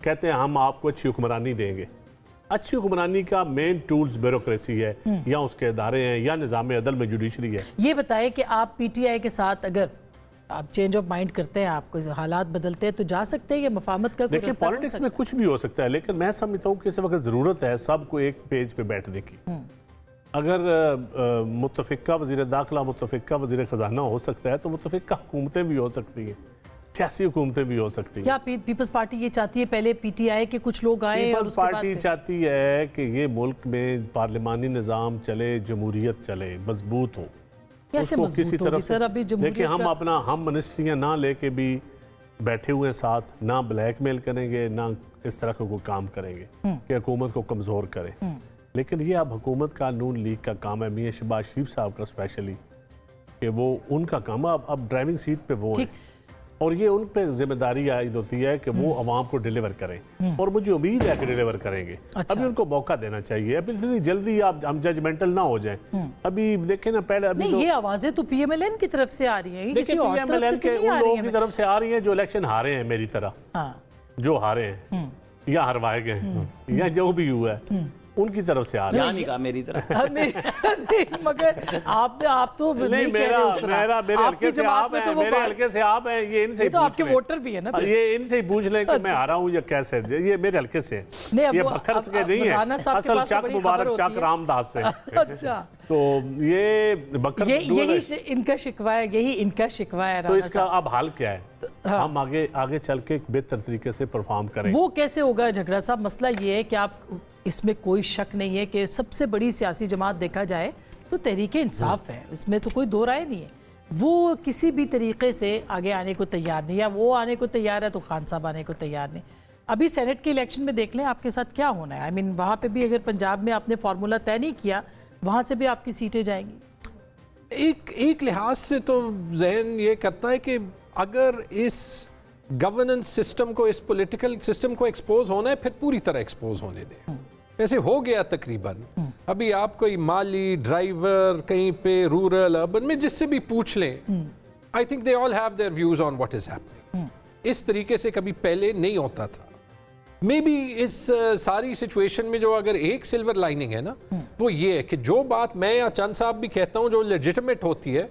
कहते हैं हम आपको अच्छी हुक्मरानी देंगे। अच्छी हुक्मरानी का मेन टूल्स ब्यूरोक्रेसी है, या उसके इदारे हैं, या निज़ाम अदल में जुडिशरी है। ये बताएं कि आप पीटीआई के साथ अगर आप चेंज ऑफ माइंड करते हैं, आपको हालात बदलते हैं, तो जा सकते हैं? ये मफाहमत का देखिए, पॉलिटिक्स में कुछ भी हो सकता है, लेकिन मैं समझता हूँ कि इस वक्त ज़रूरत है सबको एक पेज पे बैठने की। अगर मुत्तफ़िका वज़ीर दाखिला, मुत्तफ़िका वज़ीर ख़जाना हो सकता है, तो मुत्तफ़िका हुकूमतें भी हो सकती हैं, सियासी हुकूमतें भी हो सकती हैं। क्या पीपल्स पार्टी ये चाहती है पहले पीटीआई के कुछ लोग आए? पीपल्स पार्टी चाहती है कि ये मुल्क में पार्लिमानी निज़ाम चले, जमहूरियत चले, मजबूत हो। कैसे मजबूत किसी तरफ सर? अभी देखिए, हम मिनिस्ट्रियाँ ना लेके भी बैठे हुए साथ, ना ब्लैकमेल करेंगे, ना इस तरह का कोई काम करेंगे कि हुकूमत को कमज़ोर करें। लेकिन ये अब हुकूमत का, नून लीग का काम है, मियां शहबाज शरीफ साहब का स्पेशली, कि वो उनका काम है। अब ड्राइविंग सीट पे वो है, और ये उन पे जिम्मेदारी आयद होती है कि वो अवाम को डिलीवर करें, और मुझे उम्मीद है कि डिलीवर करेंगे। अच्छा। अभी उनको मौका देना चाहिए, अभी इतनी जल्दी हम जजमेंटल ना हो जाएं। अभी देखें ना, पहले अभी नहीं, ये आवाजें तो पीएमएलएन की तरफ से आ रही हैं। देखिए, पीएमएलएन के उन लोगों की तरफ से आ रही हैं जो इलेक्शन हारे हैं मेरी तरह, जो हारे हैं या हरवाए गए हैं, या जो भी हुआ है, उनकी तरफ से आ रहा है। नहीं कहा मेरी तरफ। मगर आप तो नहीं, मेरे हल्के से आप हैं, मेरे हल्के से आप हैं, ये इनसे ही तो आपके वोटर भी है ना, ये इनसे ही पूछ लें कि मैं हारा हूँ या कैसे। ये मेरे हल्के से है, ये बखर के नहीं है, असल चक मुबारक चक रामदास से। अच्छा, तो ये बकर यही इनका शिकवा है, यही इनका शिकवा है। तो इसका अब हाल क्या है? हम आगे चल के एक बेहतर तरीके से परफॉर्म करें। वो कैसे होगा झगड़ा साहब? मसला ये है कि आप, इसमें कोई शक नहीं है कि सबसे बड़ी सियासी जमात देखा जाए तो तहरीक इंसाफ है, इसमें तो कोई दो राय नहीं है। वो किसी भी तरीके से आगे आने को तैयार नहीं, या वो आने को तैयार है तो खान साहब आने को तैयार नहीं। अभी सेनेट के इलेक्शन में देख लें आपके साथ क्या होना है। आई मीन, वहाँ पे भी अगर पंजाब में आपने फार्मूला तय नहीं किया, वहाँ से भी आपकी सीटें जाएंगी। एक लिहाज से तो जहन ये करता है कि अगर इस गवर्नेंस सिस्टम को, इस पॉलिटिकल सिस्टम को एक्सपोज होना है, फिर पूरी तरह एक्सपोज होने दें। जैसे हो गया तकरीबन। अभी आप कोई माली, ड्राइवर, कहीं पे रूरल, अर्बन में जिससे भी पूछ लें, I think they all have their views on what is happening. इस तरीके से कभी पहले नहीं होता था। मे बी इस सारी सिचुएशन में जो अगर एक सिल्वर लाइनिंग है ना, वो ये है कि जो बात मैं या चंद साहब भी कहता हूँ, जो लेजिटिमेट होती है,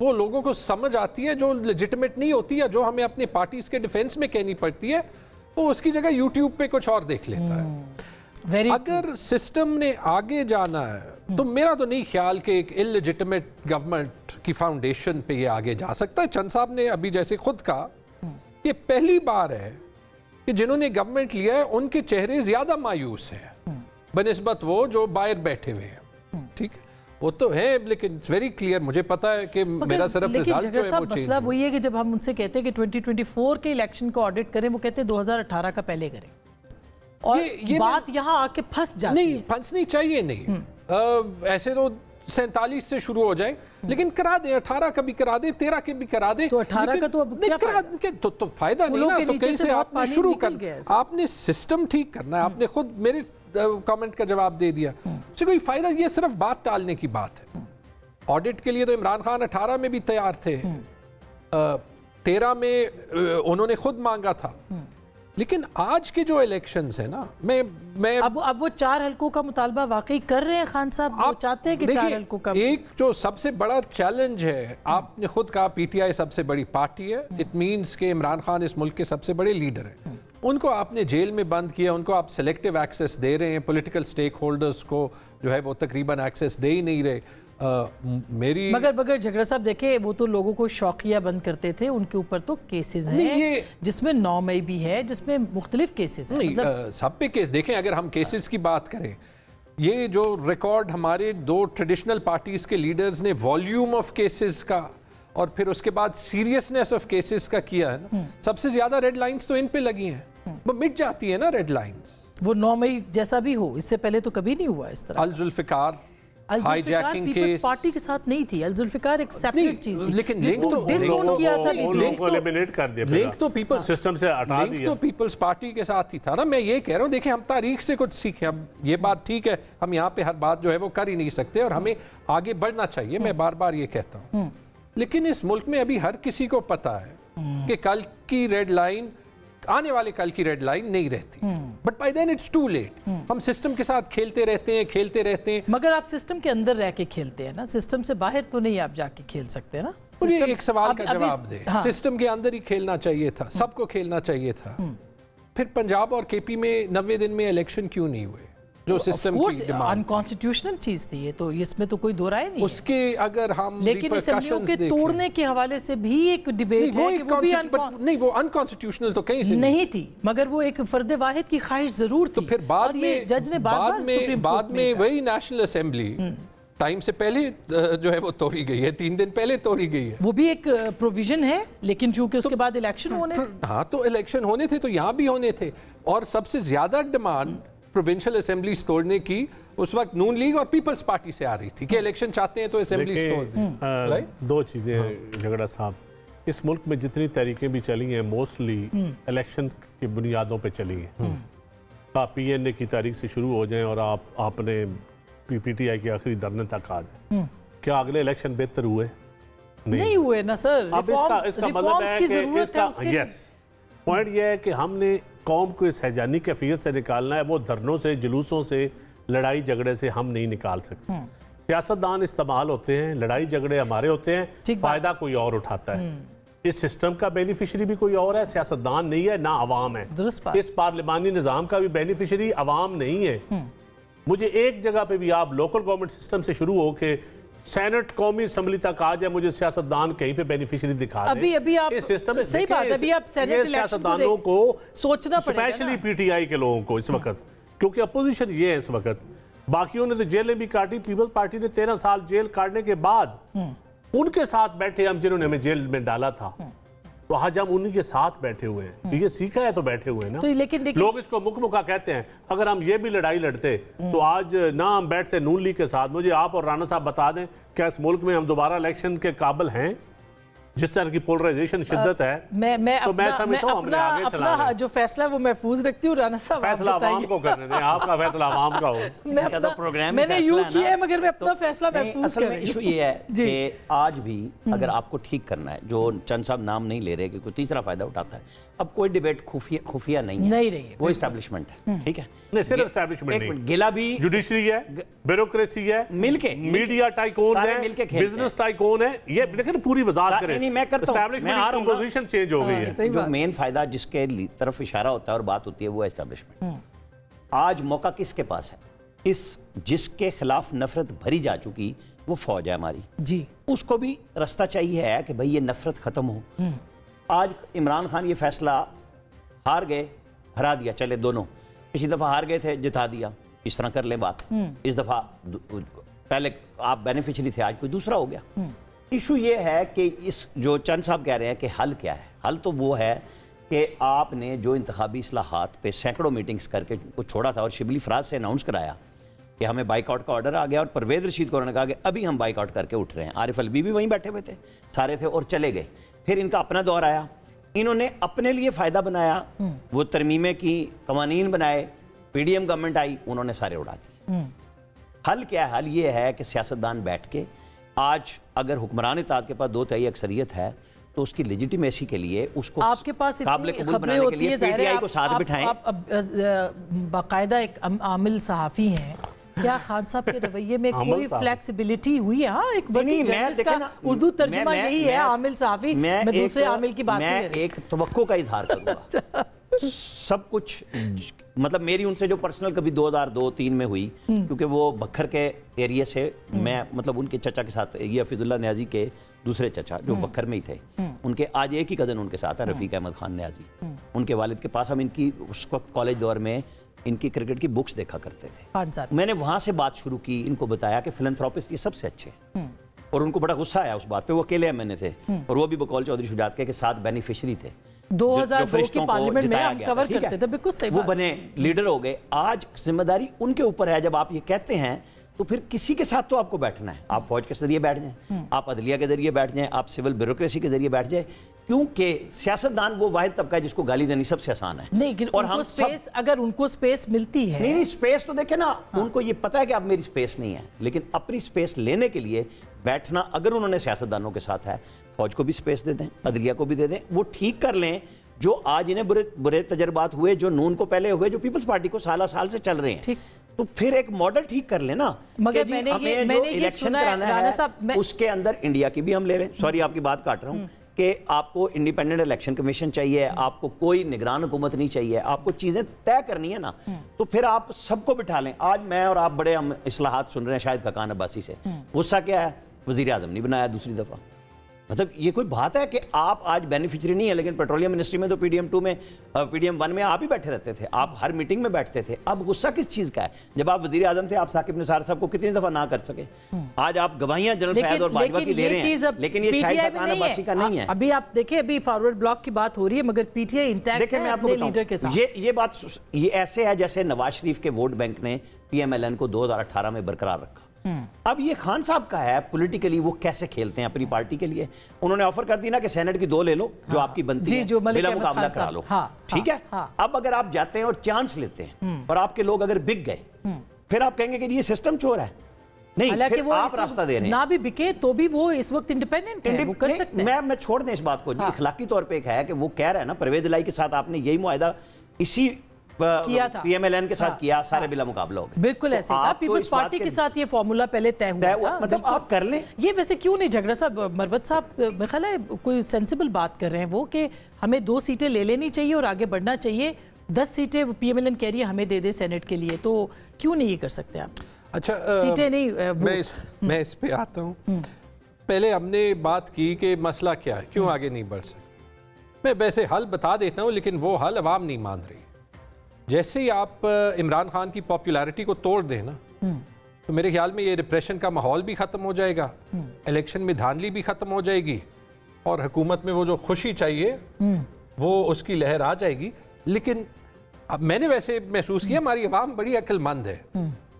वो लोगों को समझ आती है। जो लेजिटिमेट नहीं होती है, जो हमें अपनी पार्टीज के डिफेंस में कहनी पड़ती है, वो उसकी जगह यूट्यूब पे कुछ और देख लेता है। अगर सिस्टम ने आगे जाना है तो मेरा तो नहीं ख्याल कि एक इलेजिटिमेट गवर्नमेंट की फाउंडेशन पे ये आगे जा सकता है। चंद साहब ने अभी जैसे खुद कहा, ये पहली बार है कि जिन्होंने गवर्नमेंट लिया है उनके चेहरे ज्यादा मायूस हैं बनिस्बत वो जो बाहर बैठे हुए हैं। ठीक है, वो तो है, लेकिन इट्स वेरी क्लियर, मुझे पता है कि मेरा सिर्फ रिजल्ट जो है वो चेंज मसला वही है कि जब हम उनसे कहते हैं कि 2024 के इलेक्शन को ऑडिट करें, वो कहते हैं 2018 का पहले करें, और ये बात यहाँ आके फंस जाती है। नहीं, फंसनी चाहिए नहीं। ऐसे तो 47 से शुरू हो जाए, लेकिन करा दे, 18 का भी करा दे, 13 के भी करा दे। तो 18 का तो अब क्या फायदा? तो फायदा नहीं ना, तो कहीं से आपने शुरू कर, आपने सिस्टम ठीक करना है। आपने खुद मेरे कमेंट का जवाब दे दिया, उससे कोई फायदा, ये सिर्फ बात टालने की बात है। ऑडिट के लिए तो इमरान खान 18 में भी तैयार थे, 13 में उन्होंने खुद मांगा था, लेकिन आज के जो इलेक्शंस है ना, मैं अब वो 4 हलकों का मुतालबा वाकई कर रहे हैं खान साहब, वो चाहते हैं कि 4 हलकों का। एक जो सबसे बड़ा चैलेंज है, आपने खुद कहा पीटीआई सबसे बड़ी पार्टी है, इट मींस कि इमरान खान इस मुल्क के सबसे बड़े लीडर हैं। उनको आपने जेल में बंद किया, उनको आप सेलेक्टिव एक्सेस दे रहे हैं, पॉलिटिकल स्टेक होल्डर्स को जो है वो तकरीबन एक्सेस दे ही नहीं रहे। मगर झगड़ा साहब देखे, वो तो लोगों को शौकिया बंद करते थे, उनके ऊपर तो केसेस हैं, जिसमें 9 मई भी है, जिसमें मुख्तलिफ केसेस हैं। मतलब सब पे केस देखें, अगर हम केसेस की बात करें, ये जो रिकॉर्ड हमारे 2 ट्रेडिशनल पार्टीज के लीडर्स ने वॉल्यूम ऑफ केसेस का और फिर उसके बाद सीरियसनेस ऑफ केसेस का किया है ना, सबसे ज्यादा रेड लाइंस तो इन पे लगी हैं। वो मिट जाती है ना रेड लाइंस, वो 9 मई जैसा भी हो, इससे पहले तो कभी नहीं हुआ इस तरह। अल जुल्फिकार हाईजैकिंग केस पार्टी के साथ नहीं थी, अल जुल्फिकार एक सेपरेट चीज थी, लेकिन लिंक तो किया था, लिंक को एलिमिनेट कर दिया, लिंक तो पीपल्स सिस्टम से हटा दिया, लिंक तो पीपल्स पार्टी के साथ ही था ना। मैं ये कह रहा हूँ, देखिए हम तारीख से कुछ सीखें। अब ये बात ठीक है, हम यहाँ पे हर बात जो है वो कर ही नहीं सकते और हमें आगे बढ़ना चाहिए, मैं बार बार ये कहता हूँ, लेकिन इस मुल्क में अभी हर किसी को पता है कि कल की रेड लाइन, आने वाले कल की रेड लाइन नहीं रहती, but by then it's too late. हम सिस्टम के साथ खेलते रहते हैं। मगर आप सिस्टम के अंदर रह के खेलते हैं ना, सिस्टम से बाहर तो नहीं आप जाके खेल सकते ना। मुझे एक सवाल का जवाब दे, सिस्टम के अंदर ही खेलना चाहिए था, सबको खेलना चाहिए था। फिर पंजाब और केपी में 90 दिन में इलेक्शन क्यों नहीं हुए, जो सिस्टम की डिमांड अनकॉन्स्टिट्यूशनल चीज थी ये, तो इसमें तो कोई दो राय नहीं उसके है। अगर हम लेकिन असेंबलियों के तोड़ने के हवाले से भी एक डिबेट है कि वो भी नहीं, वो अनकॉन्स्टिट्यूशनल तो कहीं से नहीं थी, मगर वो एक फर्द वाहिद की ख्वाहिश जरूर थी। तो फिर बाद में जज ने बाद में वही नेशनल असेंबली टाइम से पहले जो है वो तोड़ी गई है, 3 दिन पहले तोड़ी गई है। वो भी एक प्रोविजन है, लेकिन क्योंकि उसके बाद इलेक्शन होने, हाँ तो इलेक्शन होने थे, तो यहाँ भी होने थे। और सबसे ज्यादा डिमांड प्रोविंशियल असेंबलीज तोड़ने की उस वक्त नून लीग और पीपल्स पार्टी से आ रही थी कि इलेक्शन चाहते हैं तो असेंबलीज तोड़ दें। 2 चीजें झगड़ा साहब, इस मुल्क में जितनी तहरीकें भी चली हैं मोस्टली इलेक्शन की बुनियादों पे चली हैं। आप PNA की तारीख से शुरू हो जाएं और आपने PTI के आखिरी धरने तक आ जाए, क्या अगले इलेक्शन बेहतर हुए? नहीं हुए ना सर। अब इसका मतलब है कि यस, पॉइंट यह है कि हमने कौम को इस हैजानी कैफियत से निकालना है, वो धरनों से, जुलूसों से, लड़ाई झगड़े से हम नहीं निकाल सकते। सियासतदान इस्तेमाल होते हैं, लड़ाई झगड़े हमारे होते हैं, फायदा कोई और उठाता है। इस सिस्टम का बेनिफिशियरी भी कोई और है, सियासतदान नहीं है, ना अवाम है। इस पार्लिमानी निज़ाम का भी बेनिफिशियरी अवाम नहीं है। मुझे एक जगह पे भी आप लोकल गवर्नमेंट सिस्टम से शुरू हो के सेनेट कौमी असेंबली तक आ जाए, मुझे सियासतदान कहीं पे बेनिफिशियरी दिखा दे। अभी आप सिस्टम में सही बात है, अभी आप सेनेट सियासतदानों को सोचना पड़ेगा, स्पेशली PTI के लोगों को इस वक्त, क्योंकि अपोजिशन ये है इस वक्त। बाकियों ने तो जेलें भी काटी, पीपल्स पार्टी ने 13 साल जेल काटने के बाद उनके साथ बैठे हम जिन्होंने हमें जेल में डाला था, तो आज हम उन्हीं के साथ बैठे हुए हैं। तो ये सीखा है तो बैठे हुए हैं ना। तो लेकिन लोग इसको मुखमुखा कहते हैं, अगर हम ये भी लड़ाई लड़ते तो आज ना हम बैठते नून लीग के साथ। मुझे आप और राना साहब बता दें, क्या इस मुल्क में हम दोबारा इलेक्शन के काबिल हैं? जिस तरह की पोलराइजेशन शिद्दत है, मैं समझता हूं हमने आगे चलाना है। जो फैसला वो महफूज रखती हूँ। राना साहब फैसला आवाम को करने दें, आपका फैसला आवाम का हो। मैंने यूं किया है, मगर मैं अपना फैसला महफूज कर रही हूं। इशू ये है कि आज भी अगर आपको ठीक करना है, जो चंद साहब नाम नहीं ले रहे कि कोई तीसरा फायदा उठाता है, अब कोई डिबेट खुफिया नहीं है, वो एस्टैब्लिशमेंट है। ठीक है, नहीं सिर्फ एस्टैब्लिशमेंट नहीं, गिला भी जुडिशरी है, ब्यूरोक्रेसी है, मिलके मीडिया टाइकून है, बिजनेस टाइकून है, ये लेकिन पूरी वजाहत करें। मैं करता हूं, मैं आ रहा हूं, पोजीशन चेंज हो गई है। जो मेन फायदा जिसके तरफ इशारा होता है और बात होती है वो एस्टैब्लिशमेंट। आज मौका किसके पास है? इस जिसके खिलाफ नफरत भरी जा चुकी वो फौज है हमारी जी, उसको भी रास्ता चाहिए है कि भाई ये नफरत खत्म हो। आज इमरान खान ये फैसला हार गए, हरा दिया, चले दोनों, पिछली दफा हार गए थे, जिता दिया, इस तरह कर ले बात। इस दफा پہلے آپ بینیفیشری تھے، آج کوئی دوسرا ہو گیا۔ ایشو یہ ہے کہ اس جو چند صاحب کہہ رہے ہیں کہ حل کیا ہے، حل تو وہ ہے کہ آپ نے جو انتخابی اصلاحات پہ سینکڑوں میٹنگز کر کے کو چھوڑا تھا اور شبلی فراز سے اناؤنس کرایا کہ ہمیں بائیک آؤٹ کا آرڈر آ گیا، اور پرویز رشید کو انہوں نے کہا کہ ابھی ہم بائیک آؤٹ کر کے اٹھ رہے ہیں۔ عارف الوی بھی وہیں بیٹھے ہوئے تھے، سارے تھے، اور چلے گئے۔ پھر ان کا اپنا دور آیا، انہوں نے اپنے لیے فائدہ بنایا، وہ ترمیمیں کی، قوانین بنائے، پی ڈی ایم گورنمنٹ آئی، انہوں نے سارے اڑا دی۔ حل کیا ہے؟ حل یہ ہے کہ سیاستدان بیٹھ کے، آج اگر حکمران اتحاد کے پاس 2/3 اکثریت ہے تو اس کی لیجیٹیمیسی کے لیے، اس کو قابل قبول بنانے کے لیے پی ٹی آئی کو ساتھ بٹھائیں۔ آپ باقاعدہ ایک عامل صحافی ہیں، کیا خان صاحب کے رویے میں کوئی فلیکسیبلٹی ہوئی ہے؟ ہاں، ایک ورکنگ جرنلسٹ کا اردو ترجمہ یہی ہے، عامل صحافی۔ میں دوسرے عامل کی بات میں ایک توقع کا اظہار کروں گا۔ سب کچھ مطلب میری ان سے جو پرسنل کبھی 2002-03 میں ہوئی، کیونکہ وہ بکھر کے ایریے سے، میں مطلب ان کے چچا کے ساتھ، یہ حفیظ اللہ نیازی کے دوسرے چچا جو بکھر میں ہی تھے، ان کے آج ایک ہی کزن ان کے ساتھ ہے، رفیق احمد خان نیازی۔ ان کے والد کے پاس ہم ان کی اس وقت کالج دور میں ان کی کرکٹ کی بکس دیکھا کرتے تھے۔ میں نے وہاں سے بات شروع کی، ان کو بتایا کہ فلنتھراپسٹ یہ سب سے اچھے، اور ان کو بڑا غصہ آیا اس بات پہ، وہ اکیلے MNA تھے، اور وہ بھی بقول چودھری شجاعت کے ساتھ بینیفیشری تھے، 2002 کی پارلیمنٹ میں ہم کور کرتے تھے، بالکل صحیح بات، وہ بنے لیڈر ہو گئے۔ آج ذمہ داری ان کے اوپر ہے، جب آپ یہ کہتے ہیں تو پھر کسی کے ساتھ تو آپ کو بیٹھنا ہے، آپ فوج کے ذریعے بیٹھ جائیں، آپ عدلیہ کے ذریعے بیٹھ جائیں، آپ سول بیوروکریسی کے ذریعے بیٹھ جائیں، کیونکہ سیاستدان وہ واحد طبقہ ہے جس کو گالی دینی سب سے آسان ہے۔ لیکن اگر ان کو سپیس ملتی ہے، نہیں سپیس تو دیکھیں نا، ان کو یہ پتا ہے کہ اب میری سپیس نہیں ہے، لیکن اپنی سپیس لینے کے لیے بیٹھنا، اگر انہوں نے سیاستدانوں کے ساتھ ہے، فوج کو بھی سپیس دے دیں، عدلیہ کو بھی دے دیں، وہ ٹھیک کر لیں جو آج انہیں برے تجربات ہوئے، جو نون کو پہلے ہوئے، جو پیپلز پارٹی کو سالہ سال سے چل رہے ہیں، تو پھر ایک ماڈل ٹھیک کر لیں نا، کہ جی ہمیں جو الیکشن کرانا ہے اس کے اندر انڈیا کی بھی ہم لے لیں۔ سوری آپ کی بات کاٹ رہا ہوں، کہ آپ کو انڈیپینڈنٹ الیکشن کمیشن چاہیے، آپ کو کوئی نگران حکومت نہیں چاہیے، آپ کو چیزیں طے کرنی ہے نا، تو پھر آپ سب کو بٹھا لیں۔ آج میں اور آپ بڑے اصلاحات سن رہے ہیں شاید خاقان عباسی سے، غصہ کیا ہے؟ وزیر اعظم نہیں بنایا دوسری دفعہ۔ مطلب یہ کوئی بات ہے کہ آپ آج بینیفیشری نہیں ہے، لیکن پیٹرولیم منسٹری میں تو PDM-2 میں PDM-1 میں آپ ہی بیٹھے رہتے تھے، آپ ہر میٹنگ میں بیٹھتے تھے۔ اب غصہ کس چیز کا ہے؟ جب آپ وزیر اعظم تھے، آپ ثاقب نثار صاحب کو کتنی دفعہ نہ کر سکے؟ آج آپ گواہیاں جنرل فیاض اور باجوہ کی دے رہے ہیں، لیکن یہ شاہد خاقان عباسی کا نہیں ہے۔ ابھی آپ دیکھیں، ابھی فارورڈ بلاک کی بات ہو رہی ہے، مگر پی ٹی آئی انٹیکٹ ہے اپنے لیڈر کے ساتھ۔ یہ بات یہ ایسے ہے جیسے نواز شریف کے ووٹ بینک نے PMLN کو 2018 میں برقرار رکھا۔ اب یہ خان صاحب کا ہے پولیٹیکلی وہ کیسے کھیلتے ہیں اپنی پارٹی کے لیے۔ انہوں نے آفر کر دی نا کہ سینٹ کی 2 لے لو جو آپ کی بنتی ہے، بلا مقابلہ کرا لو، ٹھیک ہے۔ اب اگر آپ جاتے ہیں اور چانس لیتے ہیں اور آپ کے لوگ اگر بک گئے، پھر آپ کہیں گے کہ یہ سسٹم چور ہے، نہیں، پھر آپ راستہ دے رہے ہیں۔ نہ بھی بکے تو بھی وہ اس وقت انڈیپینڈنٹ ہے، وہ کر سکتے ہیں۔ میں چھوڑ دیں اس بات کو، اخلاقی طور پہ ایک ہے کہ وہ کہہ رہے ہیں نا، پرویز الہی کے ساتھ آپ نے یہی معاہدہ اسی PMLN کے ساتھ کیا، سارے بلا مقابلہ ہو گئے۔ بالکل ایسے ہی پیپلز پارٹی کے ساتھ یہ فارمولا پہلے طے ہوا، مطلب آپ کر لیں۔ یہ ویسے کیوں نہیں جھگڑا صاحب، مروت صاحب میرے خیال ہے کوئی سینسیبل بات کر رہے ہیں وہ، کہ ہمیں 2 سیٹیں لے لینی چاہیے اور آگے بڑھنا چاہیے، 10 سیٹیں PMLN کہہ رہی ہے ہمیں دے دے سینٹ کے لیے، تو کیوں نہیں یہ کر سکتے آپ؟ اچھا سیٹیں نہیں، میں اس پہ آتا ہوں۔ پہلے ہم نے بات کی کہ مسئلہ کیا ہے، کیوں آگے نہیں بڑھ سکتے۔ میں ویسے حل بتا دیتا ہوں، لیکن وہ حل عوام نہیں مان رہی۔ جیسے ہی آپ عمران خان کی پاپولیرٹی کو توڑ دیں نا، تو میرے خیال میں یہ ریپریشن کا ماحول بھی ختم ہو جائے گا، الیکشن میں دھاندلی بھی ختم ہو جائے گی، اور حکومت میں وہ جو خوشی چاہیے وہ اس کی لہر آ جائے گی۔ لیکن اب میں نے ویسے محسوس کیا ہماری عوام بڑی عقل مند ہے،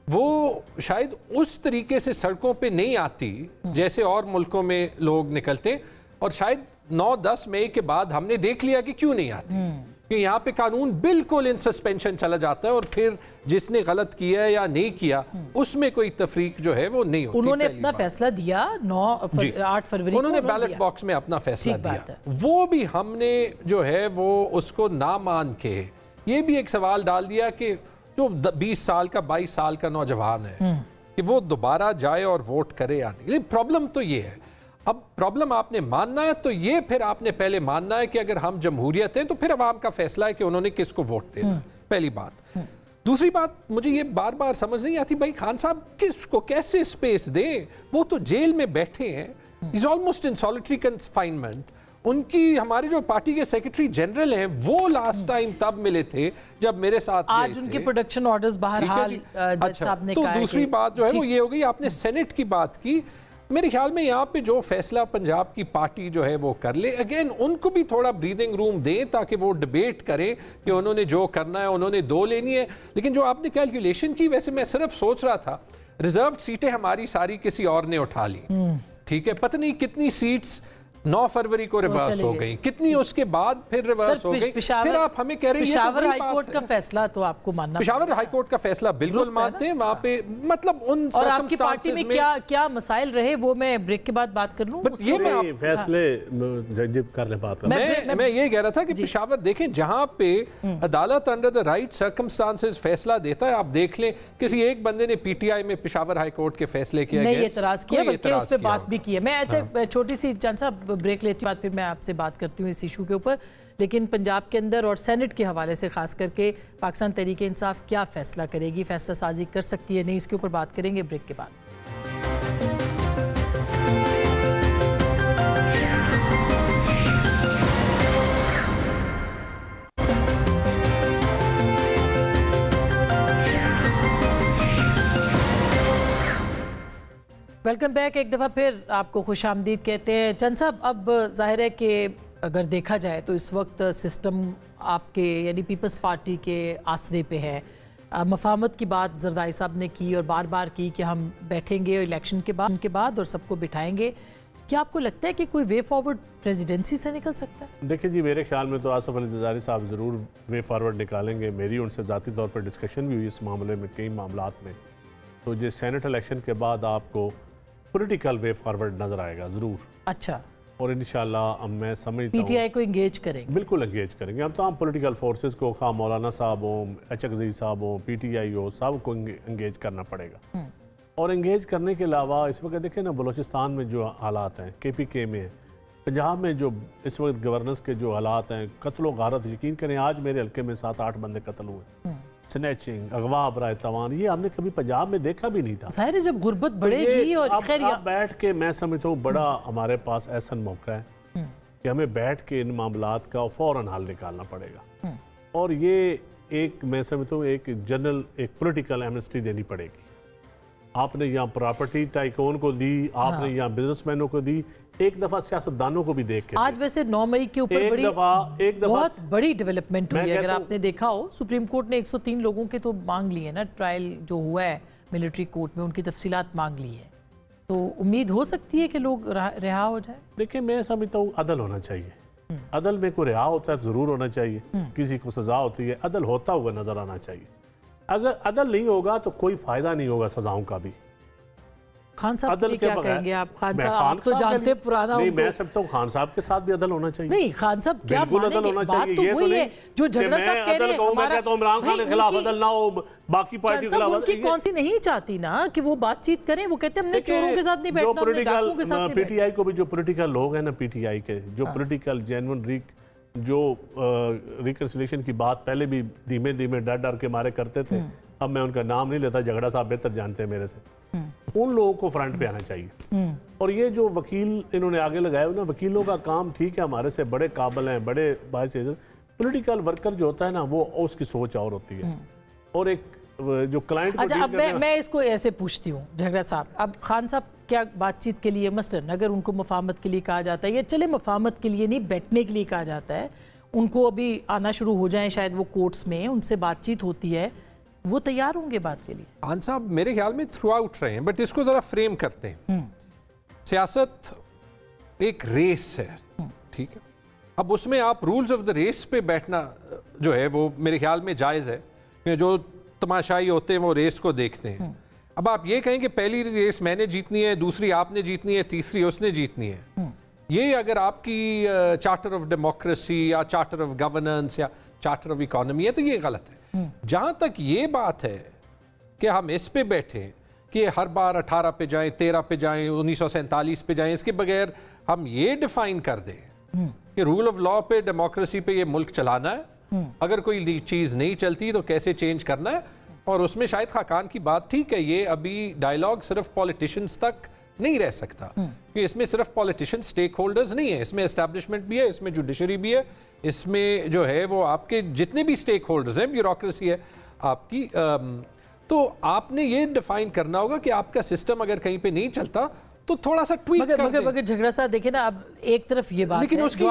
وہ شاید اس طریقے سے سڑکوں پہ نہیں آتی جیسے اور ملکوں میں لوگ نکلتے، اور شاید 9-10 مئی کے بعد ہم نے دیکھ لیا کہ کیوں نہیں آتی، کہ یہاں پہ قانون بالکل ان سسپینشن چلا جاتا ہے، اور پھر جس نے غلط کیا یا نہیں کیا اس میں کوئی تفریق جو ہے وہ نہیں ہوتی۔ انہوں نے اپنا فیصلہ دیا 8 فروری کو، انہوں نے بیلٹ باکس میں اپنا فیصلہ دیا، وہ بھی ہم نے جو ہے وہ اس کو نہ مان کے یہ بھی ایک سوال ڈال دیا کہ جو 20 سال کا 22 سال کا نوجوان ہے کہ وہ دوبارہ جائے اور ووٹ کرے یا نہیں۔ لیکن پرابلم تو یہ ہے، اب پرابلم آپ نے ماننا ہے تو یہ پھر آپ نے پہلے ماننا ہے کہ اگر ہم جمہوریت ہیں تو پھر عوام کا فیصلہ ہے کہ انہوں نے کس کو ووٹ دینا، پہلی بات۔ دوسری بات، مجھے یہ بار بار سمجھ نہیں آتی، بھائی خان صاحب کس کو کیسے سپیس دیں؟ وہ تو جیل میں بیٹھے ہیں، is almost in solitary confinement, ان کی ہمارے جو پارٹی کے سیکرٹری جنرل ہیں وہ لاسٹ ٹائم تب ملے تھے جب میرے ساتھ آج ان کے پروڈکشن آرڈرز بہرحال جج صاحب نے کہا تو دوسری بات جو ہے وہ یہ ہو گئی. آپ نے سینٹ کی بات کی, میرے خیال میں یہاں پہ جو فیصلہ پنجاب کی پارٹی جو ہے وہ کر لے, اگین ان کو بھی تھوڑا بریدنگ روم دیں تاکہ وہ ڈیبیٹ کریں کہ انہوں نے جو کرنا ہے انہوں نے 2 لینی ہے. لیکن جو آپ نے کیلکولیشن کی, ویسے میں صرف سوچ رہا تھا ریزروڈ سیٹیں ہماری ساری کسی اور نے اٹھا لی, ٹھیک ہے, پتہ نہیں کتنی سیٹس 9 فروری کو ریورس ہو گئی, کتنی اس کے بعد پھر ریورس ہو گئی. پھر آپ ہمیں کہہ رہے ہیں پشاور ہائی کورٹ کا فیصلہ تو آپ کو ماننا, پشاور ہائی کورٹ کا فیصلہ بالکل مانتے ہیں وہاں پہ, مطلب ان اور آپ کی پارٹی میں کیا مسائل رہے وہ میں بریک کے بعد بات کر لوں. یہ میں فیصلے کر لیں بات میں یہ کہہ رہا تھا کہ پشاور دیکھیں جہاں پہ عدالت انڈر دا رائٹ سرکمسٹانسز فیصلہ دیتا ہے, آپ دیکھ لیں کسی ایک بندے نے پی ٹی آئی میں پشاور ہائی کورٹ کے فیصلے کے نہیں اعتراض کیا, بلکہ اس پہ بات بھی کی ہے. میں اچھا چھوٹی سی جان صاحب بریک لیتی ہوں, پھر میں آپ سے بات کرتی ہوں اس ایشو کے اوپر. لیکن پنجاب کے اندر اور سینٹ کے حوالے سے خاص کر کے پاکستان تحریک انصاف کیا فیصلہ کرے گی, فیصلہ سازی کر سکتی ہے نہیں, اس کے اوپر بات کریں گے بریک کے بعد. ویلکم بیک, ایک دفعہ پھر آپ کو خوش آمدید کہتے ہیں. چند صاحب, اب ظاہر ہے کہ اگر دیکھا جائے تو اس وقت سسٹم آپ کے یعنی پیپلز پارٹی کے آسرے پہ ہے. مفاہمت کی بات زرداری صاحب نے کی اور بار بار کی کہ ہم بیٹھیں گے الیکشن کے بعد اور سب کو بٹھائیں گے. کیا آپ کو لگتا ہے کہ کوئی وے فارورڈ پریزیڈنسی سے نکل سکتا ہے؟ دیکھیں جی, میرے خیال میں تو آصف علی زرداری صاحب ضرور وے فارورڈ نکالیں گے. میری ان سے ذاتی طور پر ڈسکشن بھی ہوئی اس معاملے میں, کئی معاملات میں. تو یہ سینٹ الیکشن کے بعد آپ کو پولیٹیکل وے فارورڈ نظر آئے گا ضرور. اچھا, اور انشاءاللہ میں سمجھتا ہوں پی ٹی آئی کو انگیج کریں گے, بالکل انگیج کریں گے. ہم تمام پولیٹیکل فورسز کو, خواہ مولانا صاحب ہوں, ایچ عزیز صاحب ہوں, پی ٹی آئی ہو, سب کو انگیج کرنا پڑے گا. اور انگیج کرنے کے علاوہ اس وقت دیکھیں نا بلوچستان میں جو حالات ہیں, کے پی کے میں, پنجاب میں جو اس وقت گورننس کے جو حالات ہیں, قتل و غارت, یقین کریں آج میرے حلقے میں 7-8 بندے قتل ہوئے, سنیچنگ, اغوا برائے توان, یہ ہم نے کبھی پنجاب میں دیکھا بھی نہیں تھا. ظاہر ہے جب غربت بڑھے گی اور اب بیٹھ کے میں سمجھتا ہوں بڑا ہمارے پاس ایسا موقع ہے کہ ہمیں بیٹھ کے ان معاملات کا فوراً حل نکالنا پڑے گا. اور یہ ایک میں سمجھتا ہوں ایک جنرل ایک پولیٹیکل ایمنسٹی دینی پڑے گی. آپ نے یہاں پراپرٹی ٹائکون کو دی, آپ نے یہاں بزنس مینوں کو دی, ایک دفعہ سیاستدانوں کو بھی دیکھ کے. آج ویسے 9 مئی کے اوپر بہت بڑی ڈیولپمنٹ ہوئی ہے. اگر آپ نے دیکھا ہو سپریم کورٹ نے 103 لوگوں کے تو مانگ لی ہے نا, ٹرائل جو ہوا ہے ملٹری کورٹ میں ان کی تفصیلات مانگ لی ہے. تو امید ہو سکتی ہے کہ لوگ رہا ہو جائے. دیکھیں میں سمجھتا ہوں عدل ہونا چاہیے. عدل میں کوئی رہا ہوتا ہے ضرور ہونا چاہیے, کسی کو سزا ہوتی ہے, عدل ہوتا ہوا نظر آنا چاہیے. اگر عدل نہیں ہوگا تو کوئی فائدہ نہیں ہوگا سزاؤں کا بھی. خان صاحب کے لیے کیا کہیں گے آپ؟ خان صاحب آپ تو جانتے پرانا. نہیں میں سمجھتا ہوں خان صاحب کے ساتھ بھی عدل ہونا چاہیے. نہیں خان صاحب کیا مانیں گے, بات تو وہی ہے جو جھگڑا صاحب کہہ رہے ہیں. میں کہتا ہوں عمران خان کے خلاف عدل نہ ہو, باقی پارٹی کے خلاف. ان کی کون سی نہیں چاہتی نا کہ وہ بات چیت کریں, وہ کہتے ہیں ہم نے چوروں کے ساتھ نہیں بیٹھنا, ہم نے ڈاکوں کے ساتھ نہیں بیٹھنا. پی ٹی آئی کو بھی جو پولیٹیکل لوگ ہیں نا, پی ٹی آئی کے جو پولیٹیکل جینون جو ریکنسلیشن کی بات پہلے بھی دھیمے دھیمے ڈر ڈر کے مارے کرتے تھے, اب میں ان کا نام نہیں لیتا, جھگڑا صاحب بہتر جانتے ہیں میرے سے, ان لوگوں کو فرنٹ پہ آنا چاہیے. اور یہ جو وکیل انہوں نے آگے لگائے ہوئے نا, وکیلوں کا کام ٹھیک ہے ہمارے سے بڑے قابل ہیں, بڑے باعث عزت. پولیٹیکل ورکر جو ہوتا ہے نا وہ اس کی سوچ اور ہوتی ہے. اور ایک جو کلائنٹ کو اچھا, اب میں اس کو ایسے پوچھتی ہوں جھگڑا صاحب, اب خان صاحب کیا بات چیت کے لیے مثلاً اگر ان کو مفاہمت کے لیے کہا جاتا ہے, یا چلے مفاہمت کے لیے نہیں بیٹھنے کے لیے کہا جاتا ہے, ان کو ابھی آنا شروع ہو جائیں شاید وہ کورٹس میں, ان سے بات چیت ہوتی ہے, وہ تیار ہوں گے بات کے لیے؟ خان صاحب میرے خیال میں تھرو آؤٹ رہے ہیں, بٹ اس کو ذرا فریم کرتے ہیں. سیاست ایک ریس ہے, ٹھیک ہے, اب اس میں آپ رولز آف دا ریس پہ بیٹھنا جو ہے وہ میرے خیال میں جائز ہے. جو تماشائی ہوتے ہیں وہ ریس کو دیکھتے ہیں. اب آپ یہ کہیں کہ پہلی ریس میں نے جیتنی ہے, دوسری آپ نے جیتنی ہے, تیسری اس نے جیتنی ہے, یہ اگر آپ کی چارٹر آف ڈیموکریسی یا چارٹر آف گورننس یا چارٹر آف اکانومی ہے تو یہ غلط ہے. جہاں تک یہ بات ہے کہ ہم اس پہ بیٹھیں کہ ہر بار 18 پہ جائیں, 13 پہ جائیں, 1947 پہ جائیں, اس کے بغیر ہم یہ ڈیفائن کر دیں کہ رول آف لاء پہ, ڈیموکریسی پہ یہ ملک چلانا ہے, اگر کوئی چیز نہیں چلتی تو کیسے چینج کرنا ہے. اور اس میں شاید خاقان کی بات ٹھیک ہے, یہ ابھی ڈائیلاگ صرف پولیٹیشنز تک नहीं रह सकता, क्योंकि इसमें सिर्फ पॉलिटिशियन स्टेक होल्डर्स नहीं है, इसमें एस्टैब्लिशमेंट भी है, इसमें जुडिशरी भी है, इसमें जो है वो आपके जितने भी स्टेक होल्डर्स हैं, ब्यूरोक्रेसी है आपकी। तो आपने ये डिफाइन करना होगा कि आपका सिस्टम अगर कहीं पे नहीं चलता तो थोड़ा सा ट्वीक कर दें। मगर झगड़ा साहब देखिए ना, अब एक तरफ ये बात लेकिन है, उसकी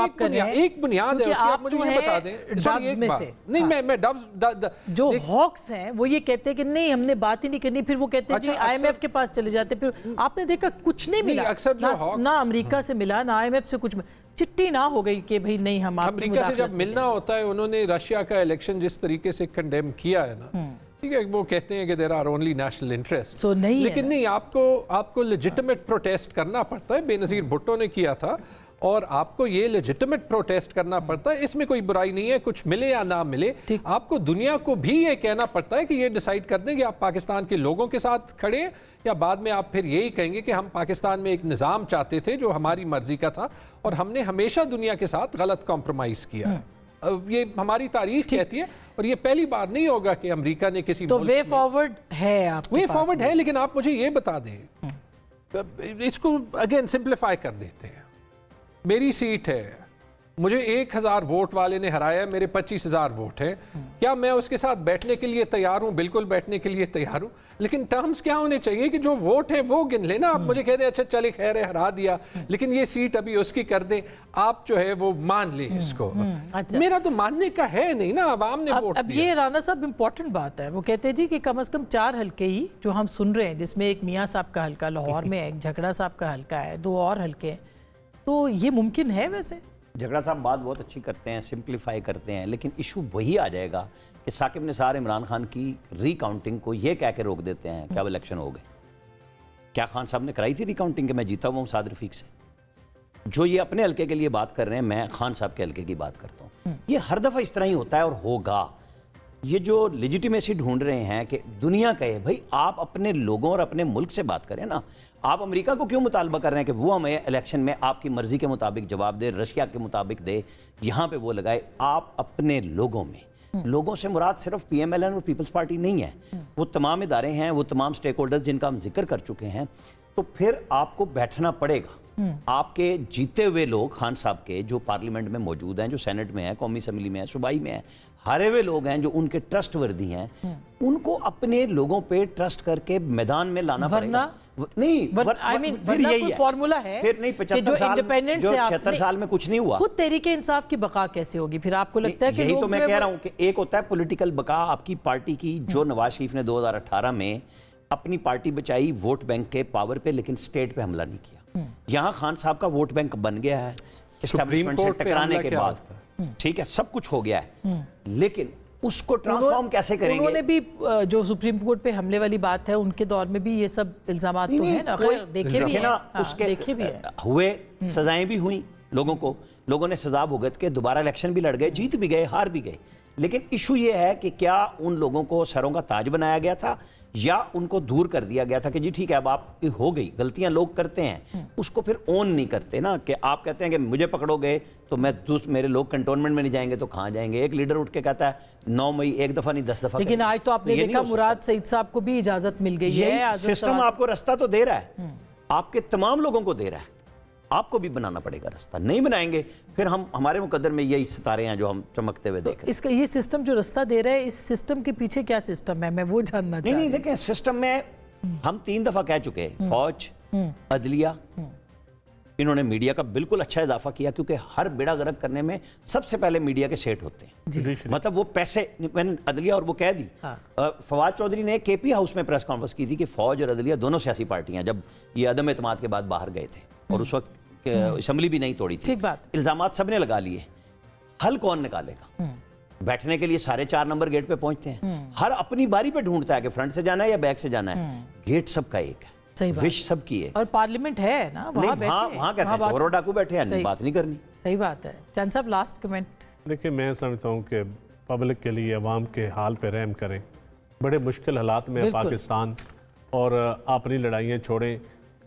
एक बुनियाद है, उसकी आप मुझे ये बता दें। डव्स में से नहीं, मैं डव्स जो हॉक्स हैं वो ये कहते हैं कि नहीं हमने बात ही नहीं करनी, फिर वो कहते हैं जी IMF के पास चले जाते, फिर आपने देखा कुछ नहीं मिला, अक्सर ना अमेरिका से मिला ना IMF से कुछ, चिट्ठी ना हो गई कि भाई नहीं हम अमेरिका से जब मिलना होता है, उन्होंने रशिया का इलेक्शन जिस तरीके से कंडेम किया है ना, ठीक है, वो कहते हैं कि there are only national interest, लेकिन नहीं, आपको लेजिटिमेट प्रोटेस्ट करना पड़ता है। बेनज़ीर भुट्टो ने किया था और आपको ये लेजिटिमेट प्रोटेस्ट करना पड़ता है, इसमें कोई बुराई नहीं है, कुछ मिले या ना मिले। आपको दुनिया को भी ये कहना पड़ता है कि ये डिसाइड कर दें कि आप पाकिस्तान के लोगों के साथ खड़े हैं, या बाद में आप फिर यही कहेंगे कि हम पाकिस्तान में एक निज़ाम चाहते थे जो हमारी मर्जी का था और हमने हमेशा दुनिया के साथ गलत कॉम्प्रोमाइज़ किया है। ये हमारी तारीख कहती है, और ये पहली बार नहीं होगा कि अमेरिका ने किसी तो वे फॉरवर्ड है, आपके वे फॉरवर्ड है, लेकिन आप मुझे ये बता दें, इसको अगेन सिंप्लीफाई कर देते हैं। मेरी सीट है, मुझे 1000 वोट वाले ने हराया, मेरे 25,000 वोट है, क्या मैं उसके साथ बैठने के लिए तैयार हूं? बिल्कुल बैठने के लिए तैयार हूं, लेकिन टर्म्स क्या होने चाहिए कि जो वोट है वो गिन लेना। आप मुझे कह दें अच्छा चले खैर है, हरा दिया, लेकिन ये सीट अभी उसकी कर दें, आप जो है वो मान लें इसको। अच्छा। मेरा तो मानने का है नहीं ना, आवाम ने वोट अब ये राना साहब इंपॉर्टेंट बात है, वो कहते हैं जी कि कम से कम 4 हल्के ही जो हम सुन रहे हैं, जिसमें एक मियाँ साहब का हल्का लाहौर में है, एक झगड़ा साहब का हल्का है, 2 और हल्के हैं, तो ये मुमकिन है? वैसे झगड़ा साहब बात बहुत अच्छी करते हैं, सिंप्लीफाई करते हैं, लेकिन इशू वही आ जाएगा कि साकिब निसार इमरान खान की रिकाउंटिंग को ये कह के रोक देते हैं कि अब इलेक्शन हो गए। क्या खान साहब ने कराई थी रिकाउंटिंग कि मैं जीता हुआ हूँ साद रफीक से? जो ये अपने हल्के के लिए बात कर रहे हैं, मैं खान साहब के हल्के की बात करता हूँ। ये हर दफ़ा इस तरह ही होता है और होगा। ये जो लेजिटिमेसी ढूंढ रहे हैं कि दुनिया कहे भाई आप अपने लोगों और अपने मुल्क से बात करें ना, आप अमेरिका को क्यों मुतालबा कर रहे हैं कि वो हमें इलेक्शन में आपकी मर्जी के मुताबिक जवाब दे, रशिया के मुताबिक दे, यहाँ पे वो लगाए। आप अपने लोगों में, लोगों से मुराद सिर्फ PMLN और पीपल्स पार्टी नहीं है, वो तमाम इदारे हैं, वो तमाम स्टेक होल्डर्स जिनका हम जिक्र कर चुके हैं। तो फिर आपको बैठना पड़ेगा। आपके जीते हुए लोग खान साहब के जो पार्लियामेंट में मौजूद हैं, जो सेनेट में है, कौमी असम्बली में है, सूबाई में है, हारे हुए लोग हैं जो उनके ट्रस्ट वर्दी हैं, उनको अपने लोगों पे ट्रस्ट करके मैदान में लाना पड़ेगा। नहीं, फिर यही है फॉर्मूला है, फिर नहीं 75 साल में कुछ नहीं हुआ। खुद तहरीके इंसाफ की बका कैसे होगी? फिर आपको लगता है कि यही तो मैं कह रहा हूं कि एक होता है पॉलिटिकल बका आपकी पार्टी की, जो नवाज शरीफ ने 2018 में अपनी पार्टी बचाई वोट बैंक के पावर पे, लेकिन स्टेट पे हमला नहीं किया। यहां खान साहब का वोट बैंक बन गया है एस्टैब्लिशमेंट से टकराने के बाद, ठीक है, सब कुछ हो गया है, लेकिन उसको ट्रांसफॉर्म कैसे करेंगे? उन्होंने भी जो सुप्रीम कोर्ट पे हमले वाली बात है, उनके दौर में भी ये सब इल्जामात तो है ना, देखे भी हैं, उसके देखे भी हुए, सजाएं भी हुई लोगों को, लोगों ने सजा भुगत के दोबारा इलेक्शन भी लड़ गए, जीत भी गए, हार भी गए। लेकिन इशू ये है कि क्या उन लोगों को सरों का ताज बनाया गया था या उनको दूर कर दिया गया था कि जी ठीक है अब आपकी हो गई। गलतियां लोग करते हैं, उसको फिर ओन नहीं करते ना, कि आप कहते हैं कि मुझे पकड़ोगे तो मैं मेरे लोग कंटोनमेंट में नहीं जाएंगे तो कहां जाएंगे। एक लीडर उठ के कहता है 9 मई एक दफा नहीं 10 दफा। लेकिन आज तो आपने देखा मुराद सईद साहब को भी इजाजत मिल गई है। सिस्टम आपको रास्ता तो दे रहा है, आपके तमाम लोगों को दे रहा है, आपको भी बनाना पड़ेगा रास्ता। नहीं बनाएंगे फिर हम, हमारे मुकद्दर में यही सितारे हैं जो हम चमकते हुए देख रहे हैं। इसका ये सिस्टम जो रास्ता दे रहा है, इस सिस्टम के पीछे क्या सिस्टम है, मैं वो जानना चाहता हूं। नहीं देखें, सिस्टम में हम 3 दफा कह चुके हैं, फौज, अदलिया, इन्होंने मीडिया का बिल्कुल अच्छा इजाफा किया, क्योंकि हर बेड़ा गर्क करने में सबसे पहले मीडिया के सेट होते हैं। मतलब वो पैसे, मैंने अदलिया और वो कह दी। फवाद चौधरी ने KP हाउस में प्रेस कॉन्फ्रेंस की थी कि फौज और अदलिया दोनों सियासी पार्टियां जब ये अदम एतमाद के बाद बाहर गए थे और उस वक्त असेंबली भी नहीं तोड़ी थी, इल्जामात सबने लगा लिए, हल कौन निकालेगा? बैठने के लिए सारे 4 नंबर गेट पे पहुंचते हैं, हर अपनी बारी पे ढूंढता है कि फ्रंट से जाना है या बैक से जाना है। गेट सबका एक है, विश सबकी है, और पार्लियामेंट है ना, वहां कहते हैं चोर और डाकू बैठे हैं, बात नहीं करनी। सही बात है। चंद साहब लास्ट कमेंट। देखिए, मैं समझता हूँ कि पब्लिक के लिए, अवाम के हाल पे रहम करें। बड़े मुश्किल हालात में है पाकिस्तान, और अपनी लड़ाइयाँ छोड़ें।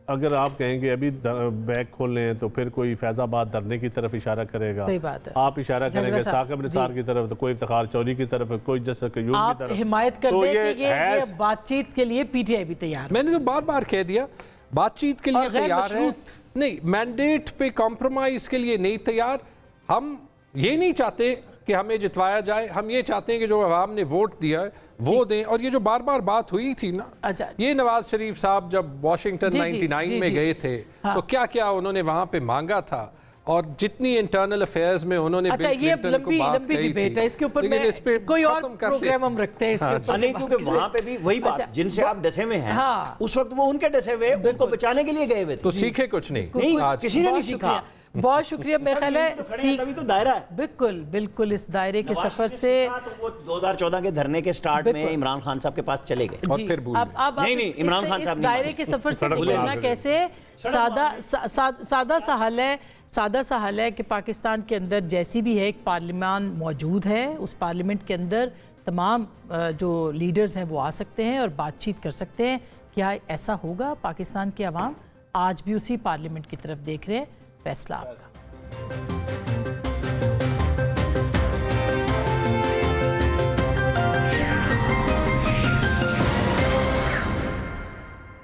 अगर आप कहेंगे अभी बैग खोल लें तो फिर कोई फैजाबाद धरने की तरफ इशारा करेगा। सही बात है। आप इशारा करेंगे साकिब निसार की तरफ, तो कोई इफ्तिखार चौधरी की तरफ, कोई जैसे की तरफ हिमायत कर दे कि ये बातचीत के लिए PTI भी तैयार। मैंने तो बार बार कह दिया, बातचीत के लिए तैयार है, नहीं मैंडेट पे कॉम्प्रोमाइज के लिए नहीं तैयार। हम ये नहीं चाहते कि हमें जितवाया जाए, हम ये चाहते हैं कि जो आवाम ने वोट दिया है वो दें। और ये जो बार बार बात हुई थी ना, ये नवाज शरीफ साहब जब वॉशिंगटन 99 में गए थे तो क्या क्या उन्होंने वहां पे मांगा था, और जितनी इंटरनल अफेयर्स में उन्होंने ये लंबी डिबेट है, इसके ऊपर इस पे कोई और प्रोग्राम हम रखते हैं इसके ऊपर। नहीं, क्योंकि वहां पे भी वही बात, जिनसे आप डसे हुए हैं उस वक्त वो उनके डसे हुए उनको बचाने के लिए गए हुए थे, तो सीखे कुछ नहीं, किसी ने नहीं सीखा। बहुत शुक्रिया। मेरा ख्याल है तभी तो दायरा है। बिल्कुल बिल्कुल, इस दायरे के सफर से वो 2014 के धरने के स्टार्ट में इमरान खान साहब के पास चले गए और फिर अब नहीं इमरान खान साहब दायरे के सफर से निकलना कैसे सादा सा हल है कि पाकिस्तान के अंदर जैसी भी है एक पार्लियामान मौजूद है, उस पार्लियामेंट के अंदर तमाम जो लीडर्स हैं वो आ सकते हैं और बातचीत कर सकते हैं। क्या ऐसा होगा? पाकिस्तान के अवाम आज भी उसी पार्लियामेंट की तरफ देख रहे हैं। फैसला आपका।